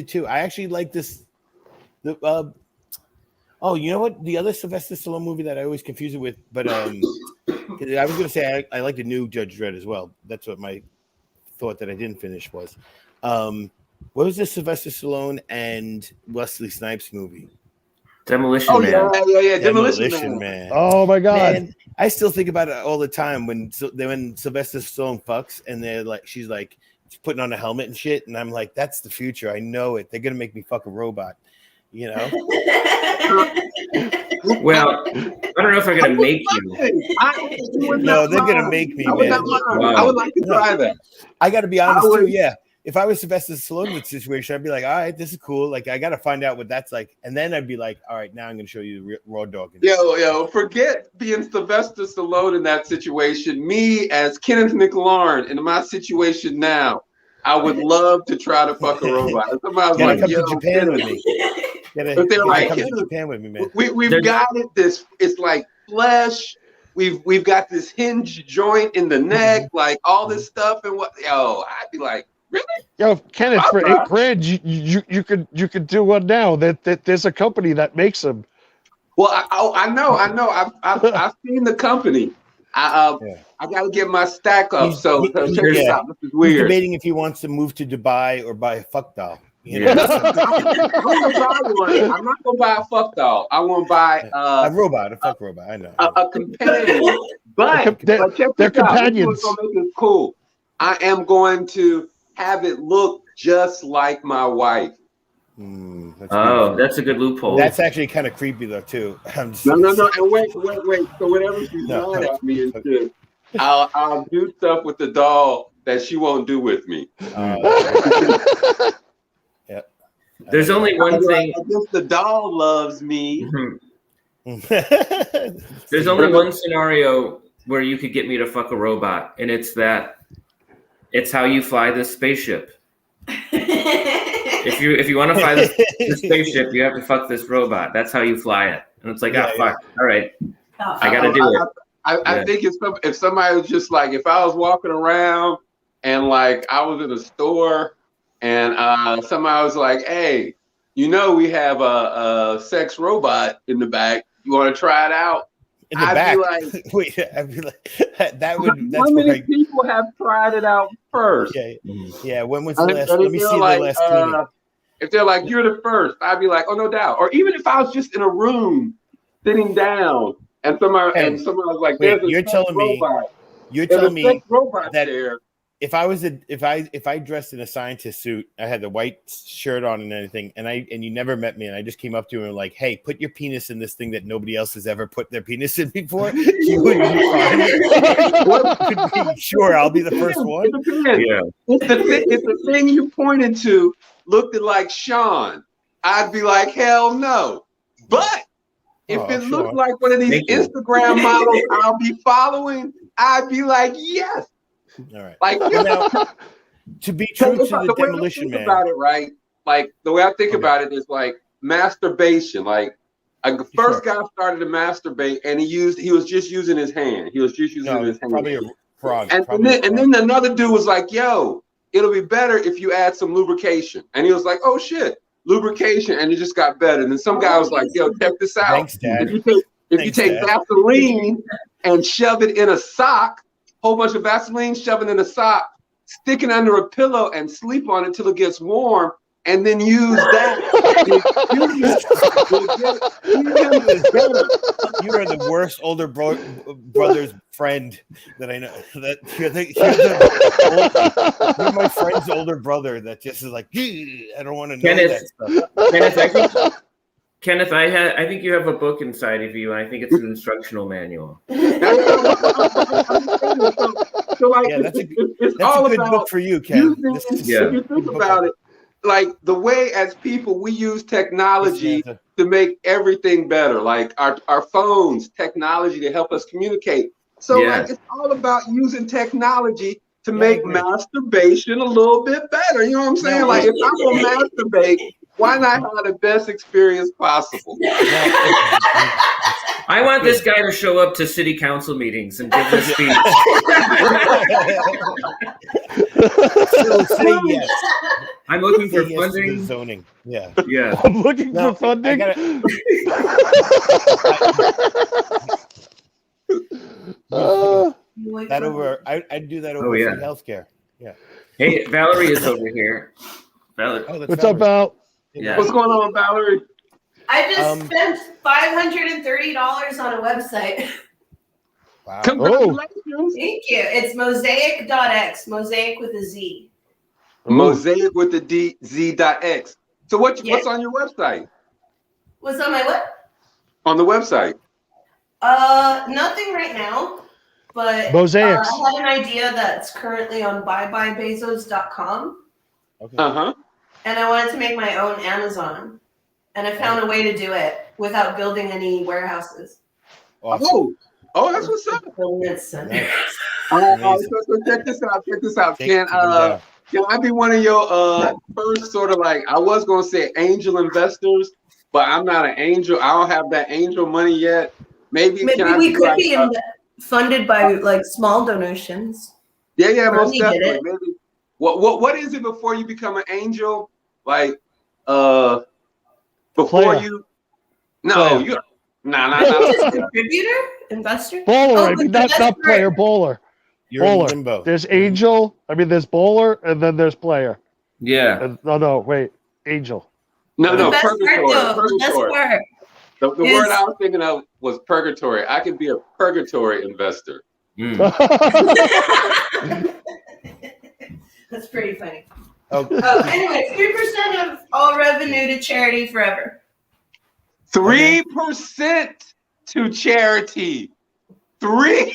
too. I actually like this. You know what? The other Sylvester Stallone movie that I always confuse it with, but I was gonna say I like the new Judge Dredd as well. That's what my thought that I didn't finish was. What was this Sylvester Stallone and Wesley Snipes movie? Demolition Man. Yeah. Demolition Man. Oh my God. Man, I still think about it all the time when Sylvester Stallone fucks and they're like, she's like putting on a helmet and shit, and I'm like, that's the future. I know it. They're gonna make me fuck a robot, you know. Well, I don't know if they're gonna make you. No, they're gonna make me, man. I would like to try that. I got to be honest too. Yeah, if I was Sylvester Stallone in this situation, I'd be like, all right, this is cool. Like, I got to find out what that's like, and then I'd be like, all right, now I'm gonna show you the raw dog. Yo, forget being Sylvester Stallone in that situation. Me as Kenneth McLaurin in my situation now, I would love to try to fuck a robot. Somebody was like, come to Japan with me. But they're like, come to Japan with me, man. We've got it. It's like flesh. We've got this hinge joint in the neck, like all this stuff, and what? Yo, I'd be like, really? Yo, Kenneth, for $8,000, you could do one now. That there's a company that makes them. Well, I know. I've seen the company. I got to get my stack up. So check this out. This is weird. He's debating if he wants to move to Dubai or buy a fuck doll. You know? I'm gonna buy one. I'm not gonna buy a fuck doll. I want to buy a robot, a fuck robot. I know. A companion. But They're check this out. companions. This is what's gonna make this cool. I am going to have it look just like my wife. That's a good loophole. That's actually kind of creepy though too. No. And wait. So whenever she's mad at me and shit, I'll do stuff with the doll that she won't do with me. Yeah. There's only one thing. I guess the doll loves me. There's only one scenario where you could get me to fuck a robot, and it's how you fly this spaceship. If you want to fly this spaceship, you have to fuck this robot. That's how you fly it. And it's like, fuck. All right. I got to do it. I think if somebody was just like, if I was walking around and like I was in a store and somebody was like, hey, we have a sex robot in the back. You want to try it out? In the back? I'd be like, how many people have tried it out first? Yeah. When was the last? Let me see the last cleaning. If they're like, you're the first, I'd be like, oh, no doubt. Or even if I was just in a room sitting down and somebody was like, you're telling me robot that there. If I dressed in a scientist suit, I had the white shirt on and everything, and you never met me, and I just came up to you and like, hey, put your penis in this thing that nobody else has ever put their penis in before. You would be fine. Sure, I'll be the first one. Yeah. If the thing you pointed to looked like Sean, I'd be like, hell no. But if it looked like one of these Instagram models I'll be following, I'd be like, yes. All right. Like, now, to be true to the Demolition Man. About it, right? Like the way I think about it is like masturbation. Like the first guy started to masturbate, and he was just using his hand. He was just using his hand. Probably a frog. And then another dude was like, "Yo, it'll be better if you add some lubrication." And he was like, "Oh shit, lubrication!" And it just got better. And then some guy was like, "Yo, check this out. Thanks, Dad. If you take Vaseline and shove it in a sock." Whole bunch of Vaseline, shove it in a sock, stick it under a pillow, and sleep on it till it gets warm, and then use that. You are the worst older brother's friend that I know. You're my friend's older brother that just is like, I don't want to know that stuff. Kenneth, I think you have a book inside of you, and I think it's an instructional manual. So like, that's a good book for you, Ken. If you think about it, like the way as people we use technology to make everything better, like our phones, technology to help us communicate. So like it's all about using technology to make masturbation a little bit better. You know what I'm saying? Like if I'm gonna masturbate, why not have the best experience possible? I want this guy to show up to city council meetings and give a speech. So say yes. I'm looking for yes funding. Zoning. Yeah. I'm looking for funding. I'd do that over free healthcare. Yeah. Hey, Valerie is over here. Valerie. What's up, Val? Yeah. What's going on, Valerie? I just spent $530 on a website. Wow. Congratulations. Thank you. It's mosaic.x, mosaic with a Z. Mosaic with the Z.x. So what's on your website? What's on my what? On the website. Nothing right now. But Mosaics. I had an idea that's currently on buybuybezos.com. Okay. Uh-huh. And I wanted to make my own Amazon. And I found a way to do it without building any warehouses. Awesome. Oh, that's what's up. Nice. So check this out. Can I be one of your first sort of like, I was going to say angel investors, but I'm not an angel. I don't have that angel money yet. Maybe we could be funded by like small donations. Yeah, most definitely. Maybe. What is it before you become an angel? Like, before player. you? No, you're Contributor, investor. Bowler, not player. Bowler. You're in limbo. There's angel. There's bowler, and then there's player. Yeah. No, wait. angel. No, The best purgatory. part, though, the best part. The word I was thinking of was purgatory. I can be a purgatory investor. That's pretty funny. Okay. Anyway, 3% of all revenue to charity forever. 3% to charity. 3%.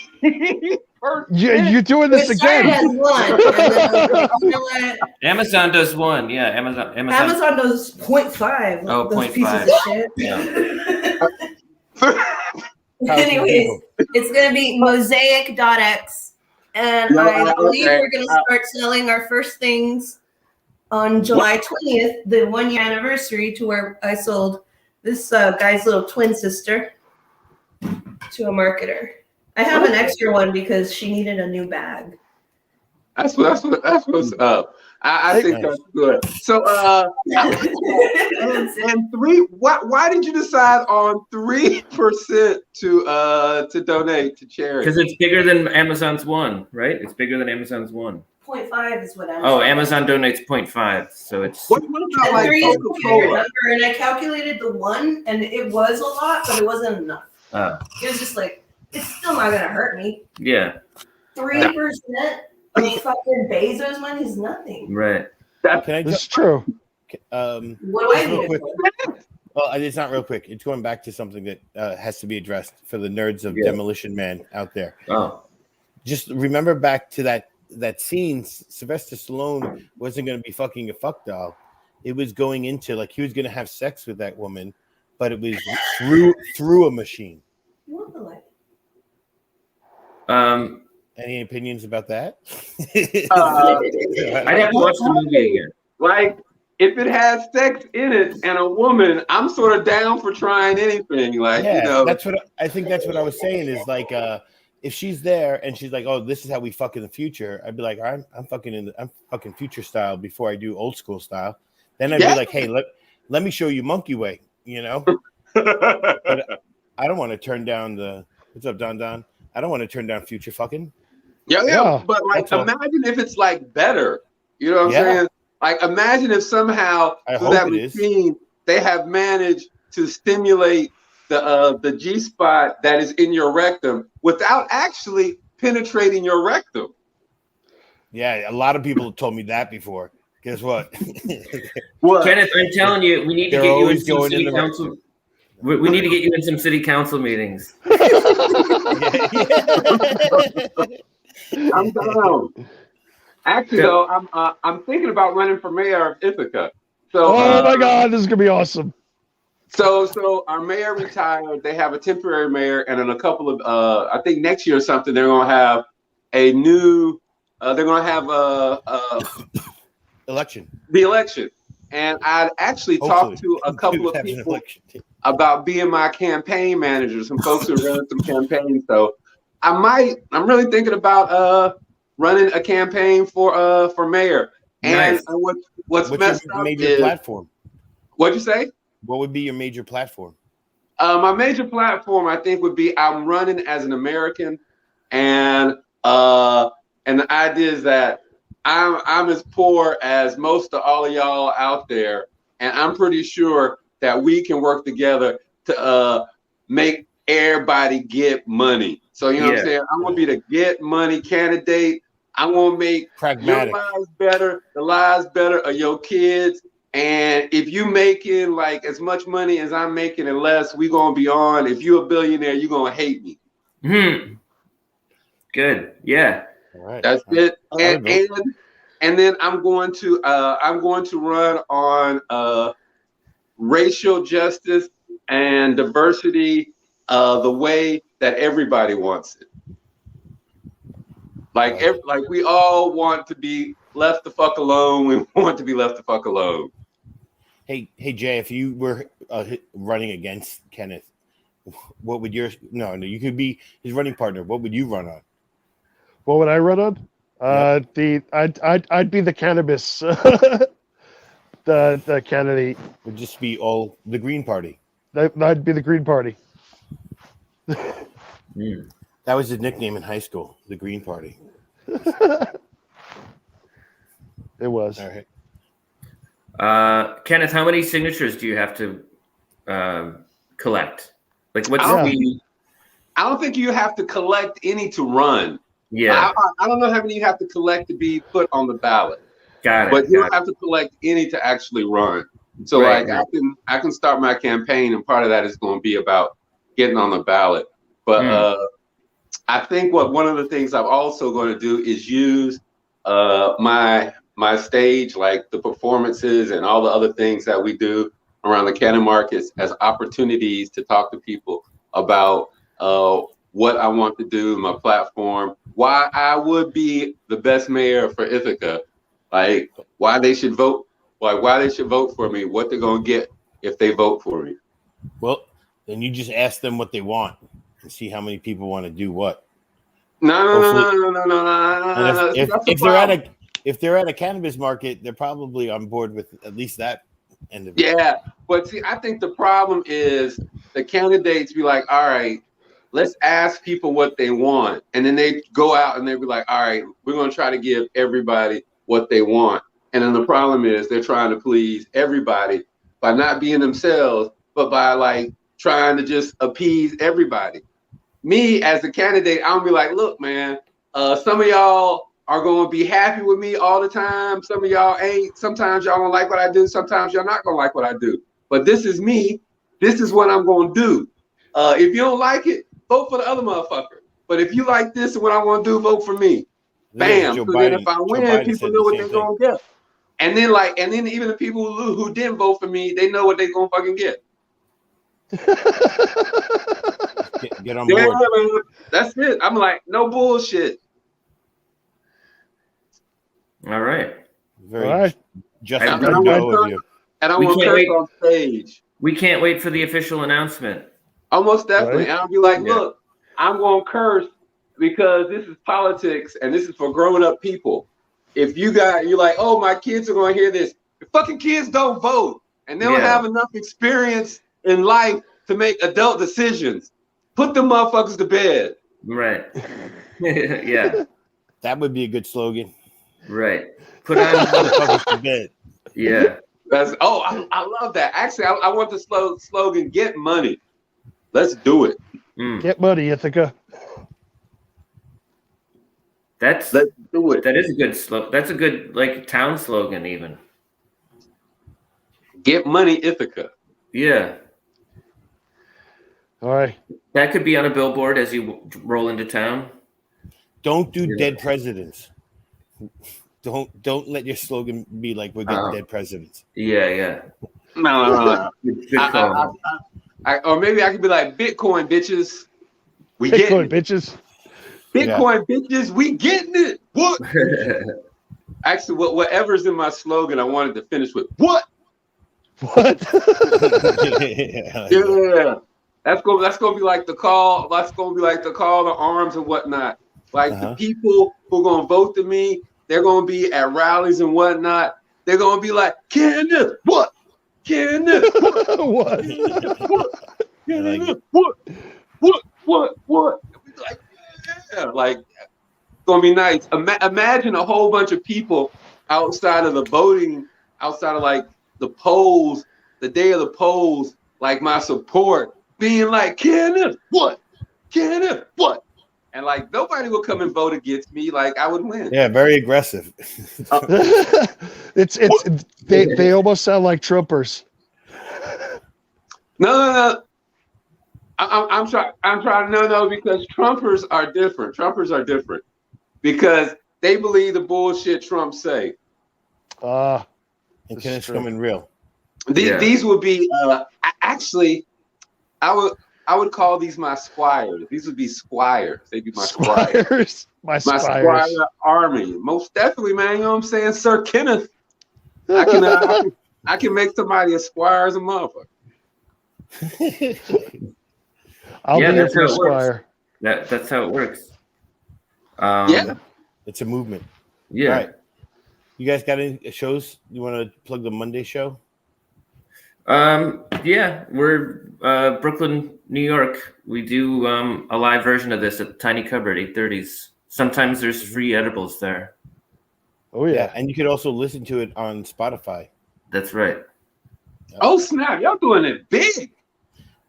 You're doing this again. As one. Amazon does 1. Yeah, Amazon does 0.5. Oh, those 0.5. pieces of shit. Yeah. Anyways, it's going to be mosaic.x. And I believe we're going to start selling our first things on July 20th, the 1 year anniversary to where I sold this guy's little twin sister to a marketer. I have an extra one because she needed a new bag. That's what's up. I think that's good. So and why did you decide on 3% to donate to charity? Because it's bigger than Amazon's 1, right? It's bigger than Amazon's 1. 0.5 is what Amazon. Oh, Amazon donates 0.5, so it's. What about like Coca-Cola? And I calculated the 1, and it was a lot, but it wasn't enough. It was just like, it's still not gonna hurt me. Yeah. 3% of fucking Bezos' money is nothing. Right. That's true. What do I do? Well, it's not real quick. It's going back to something that has to be addressed for the nerds of Demolition Man out there. Oh. Just remember back to that scene. Sylvester Stallone wasn't going to be fucking a fuck doll. It was going into like he was going to have sex with that woman, but it was through a machine. Any opinions about that? I'd have to watch the movie again. Like, if it has sex in it and a woman, I'm sort of down for trying anything. Like, that's what I think. That's what I was saying is like, if she's there and she's like, "Oh, this is how we fuck in the future," I'd be like, "I'm fucking future style before I do old school style." Then I'd be like, "Hey, let me show you monkey way," But I don't want to turn down the. What's up, Don? I don't want to turn down future fucking. Yeah. But like, imagine if it's like better. You know what I'm saying? Like, imagine if somehow through that machine they have managed to stimulate the G spot that is in your rectum without actually penetrating your rectum. Yeah, a lot of people have told me that before. Guess what? Kenneth, I'm telling you, we need to get you in some city council. We need to get you in some city council meetings. I'm down. Actually, though, I'm thinking about running for mayor of Ithaca. So, oh my God, this is gonna be awesome. So our mayor retired. They have a temporary mayor, and in a couple of, I think next year or something, they're gonna have a new. They're gonna have election. The election, and I'd actually talked to a couple of people about being my campaign manager. Some folks who run some campaigns. So I'm really thinking about running a campaign for mayor. And what's messed up major platform? What'd you say? What would be your major platform? My major platform, I think, would be I'm running as an American, and the idea is that I'm as poor as most of all of y'all out there, and I'm pretty sure that we can work together to make everybody get money. So you know what I'm saying? I'm gonna be the get money candidate. I'm gonna make pragmatic. Your lives better, the lives better of your kids. And if you making like as much money as I'm making and less, we gonna be on. If you're a billionaire, you're gonna hate me. Good. Yeah. All right. That's it. And then I'm going to run on racial justice and diversity the way that everybody wants it. Like we all want to be left the fuck alone. We want to be left the fuck alone. Hey Jay, if you were running against Kenneth, what would you could be his running partner. What would you run on? What would I run on? I'd be the cannabis the candidate. Would just be all the Green Party. I'd be the Green Party. That was his nickname in high school, the Green Party. It was. All right. Kenneth, how many signatures do you have to collect? Like, what's the? I don't think you have to collect any to run. Yeah. I don't know how many you have to collect to be put on the ballot. Got it. But you don't have to collect any to actually run. So I can start my campaign, and part of that is going to be about getting on the ballot. But I think one of the things I'm also going to do is use my stage, like the performances and all the other things that we do around the Cannon markets, as opportunities to talk to people about what I want to do, my platform, why I would be the best mayor for Ithaca, like why they should vote for me, what they're gonna get if they vote for me. Well, then you just ask them what they want and see how many people want to do what. No. If they're at a cannabis market, they're probably on board with at least that end of it. Yeah, but see, I think the problem is the candidates be like, all right, let's ask people what they want. And then they go out and they be like, all right, we're going to try to give everybody what they want. And then the problem is they're trying to please everybody by not being themselves, but by like trying to just appease everybody. Me as a candidate, I'm gonna be like, look, man, some of y'all are going to be happy with me all the time. Some of y'all ain't. Sometimes y'all don't like what I do. Sometimes y'all not going to like what I do. But this is me. This is what I'm going to do. If you don't like it, vote for the other motherfucker. But if you like this and what I want to do, vote for me. Bam. So then if I win, people know what they're going to get. And then even the people who didn't vote for me, they know what they're going to fucking get. Get on board. Man, that's it. I'm like, no bullshit. All right. Very all right. Just and I'm going to curse on stage. We can't wait for the official announcement. Almost definitely. Right. And I'll be like, look, I'm going to curse because this is politics and this is for grown-up people. If you're like, oh, my kids are going to hear this. The fucking kids don't vote and they don't have enough experience in life to make adult decisions. Put them motherfuckers to bed. Right. Yeah. That would be a good slogan. Right. Put on motherfuckers to bed. Yeah. I love that. Actually, I want the slogan, get money. Let's do it. Get money, Ithaca. Let's do it. That is a good slogan. That's a good like town slogan even. Get money, Ithaca. Yeah. All right. That could be on a billboard as you roll into town. Don't do dead presidents. Don't let your slogan be like we're getting dead presidents. Yeah. No. Good call. Or maybe I could be like Bitcoin bitches. Bitcoin bitches. Bitcoin bitches. We getting it. What? Actually, whatever's in my slogan, I wanted to finish with what? What? Yeah. That's gonna be like the call. That's gonna be like the call to arms and whatnot. Like the people who are gonna vote to me, they're gonna be at rallies and whatnot. They're gonna be like, Candace, what? Candace, what? What? Like, yeah, like it's gonna be nice. Imagine a whole bunch of people outside of the voting, outside of like the polls, the day of the polls, like my support, being like, Candace, what? Candace, what? And like nobody will come and vote against me. Like I would win. Yeah, very aggressive. They almost sound like Trumpers. No. I'm trying. No, because Trumpers are different. Trumpers are different because they believe the bullshit Trump say. And it's coming real. These would be actually, I would call these my squires. These would be squires. They'd be my squires. My squire army. Most definitely, man. You know what I'm saying? Sir Kenneth. I can make somebody a squire as a motherfucker. I'll be your first squire. That's how it works. It's a movement. Yeah. All right. You guys got any shows? You want to plug the Monday show? Yeah, we're Brooklyn, New York. We do a live version of this at Tiny Cupboard, 8:30s. Sometimes there's free edibles there. Oh yeah, and you could also listen to it on Spotify. That's right. Oh snap! Y'all doing it big.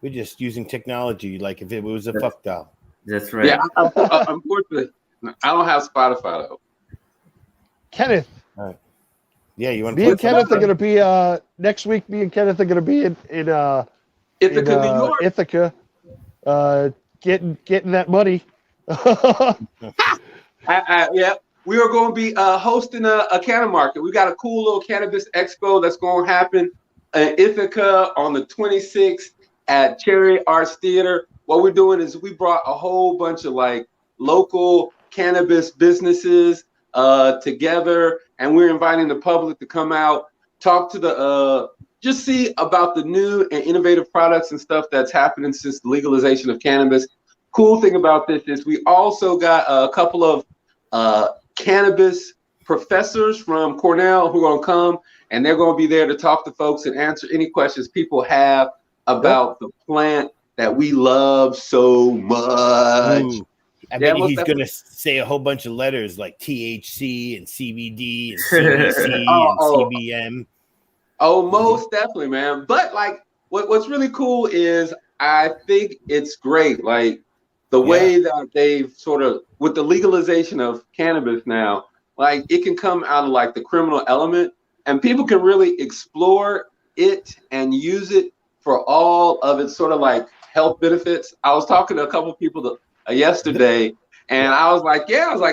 We're just using technology like if it was a fuck doll. That's right. Yeah, unfortunately, I don't have Spotify though. Kenneth. All right. Yeah, you want to? Me and Kenneth are going to be next week. Me and Kenneth are going to be in Ithaca, New York. Ithaca, getting that money. Yeah, we are going to be hosting a cannabis market. We got a cool little cannabis expo that's going to happen in Ithaca on the 26th at Cherry Arts Theater. What we're doing is we brought a whole bunch of like local cannabis businesses together, and we're inviting the public to come out, talk to the just see about the new and innovative products and stuff that's happening since the legalization of cannabis. Cool thing about this is we also got a couple of cannabis professors from Cornell who are going to come, and they're going to be there to talk to folks and answer any questions people have about the plant that we love so much. Ooh. I bet he's going to say a whole bunch of letters like THC and CBD and CBC and CBM. Oh, most definitely, man. But like, what's really cool is I think it's great. Like the way that they've sort of, with the legalization of cannabis now, like it can come out of like the criminal element, and people can really explore it and use it for all of its sort of like health benefits. I was talking to a couple of people yesterday, and I was like,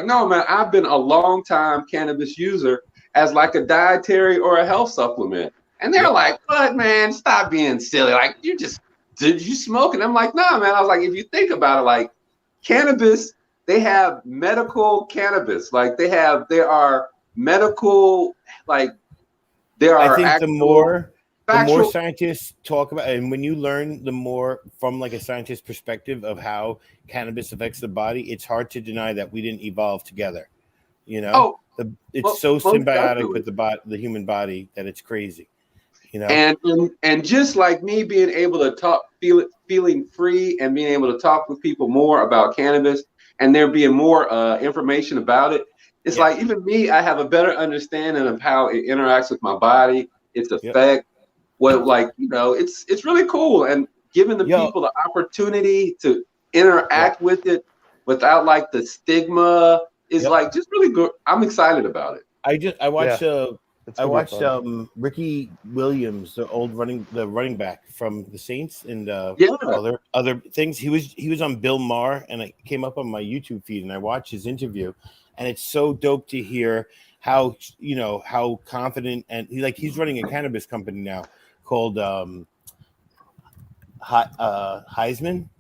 no, man, I've been a long time cannabis user as like a dietary or a health supplement. And they're like, but man, stop being silly. Like did you smoke? And I'm like, no, man. I was like, if you think about it, like cannabis, they have medical cannabis. Like there are medical, like there are. I think the more scientists talk about, and when you learn the more from like a scientist perspective of how cannabis affects the body, it's hard to deny that we didn't evolve together. You know, it's so symbiotic with the human body that it's crazy. You know, and just like me being able to talk, feeling free, and being able to talk with people more about cannabis, and there being more information about it. It's like even me, I have a better understanding of how it interacts with my body, its effect. What, like, you know, it's really cool, and giving the people the opportunity to interact with it without like the stigma is like just really good. I'm excited about it. I watched Ricky Williams, the running back from the Saints, and other things. He was on Bill Maher, and it came up on my YouTube feed, and I watched his interview, and it's so dope to hear how confident, and he's running a cannabis company now called Heisman,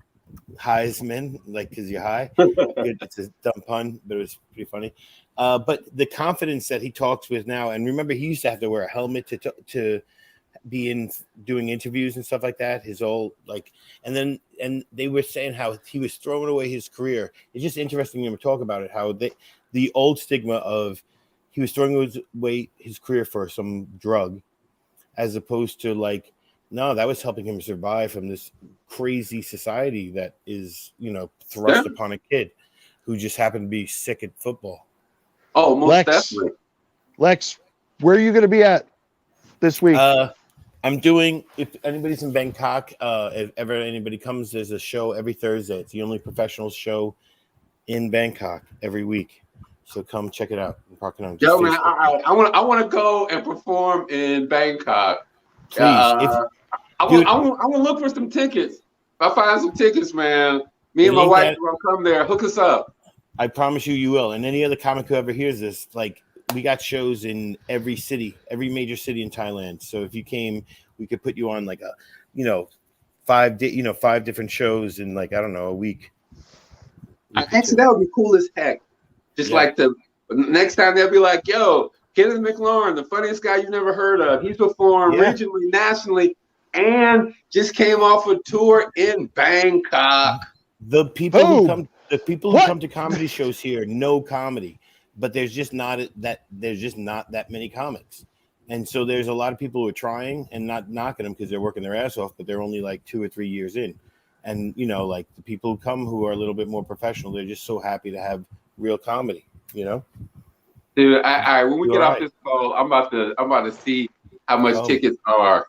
like because you're high. It's a dumb pun, but it was pretty funny. But the confidence that he talks with now, and remember, he used to have to wear a helmet to be doing interviews and stuff like that. His old and they were saying how he was throwing away his career. It's just interesting to talk about it. How the old stigma of he was throwing away his career for some drug, as opposed to like, no, that was helping him survive from this crazy society that is, thrust upon a kid who just happened to be sick at football. Oh, most definitely. Lex, where are you going to be at this week? I'm doing, if anybody's in Bangkok, if ever anybody comes, there's a show every Thursday. It's the only professional show in Bangkok every week. So come check it out. Yo, man, I want to go and perform in Bangkok. Please, I want to look for some tickets. If I find some tickets, man, me and my wife will come there. Hook us up. I promise you will. And any other comic who ever hears this, we got shows in every major city in Thailand. So if you came, we could put you on 5 different shows in a week. Actually, that would be cool as heck. Just like the next time they'll be like, yo, Kenneth McLaurin, the funniest guy you've never heard of. He's performed regionally, nationally, and just came off a tour in Bangkok. The people who come to comedy shows here know comedy, but there's just not that many comics. And so there's a lot of people who are trying and not knocking them because they're working their ass off, but they're only 2 or 3 years in. And the people who come who are a little bit more professional, they're just so happy to have real comedy, Dude, when we get off this call, I'm about to see how much tickets are.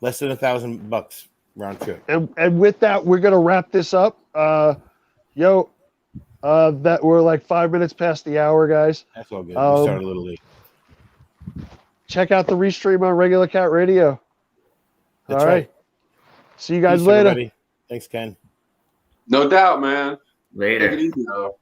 Less than $1,000 round trip. And with that, we're gonna wrap this up. That we're like 5 minutes past the hour, guys. That's all good. We started a little late. Check out the restream on Regular Cat Radio. That's all right. See you guys later. Everybody. Thanks, Ken. No doubt, man. Later. Take it easy, though.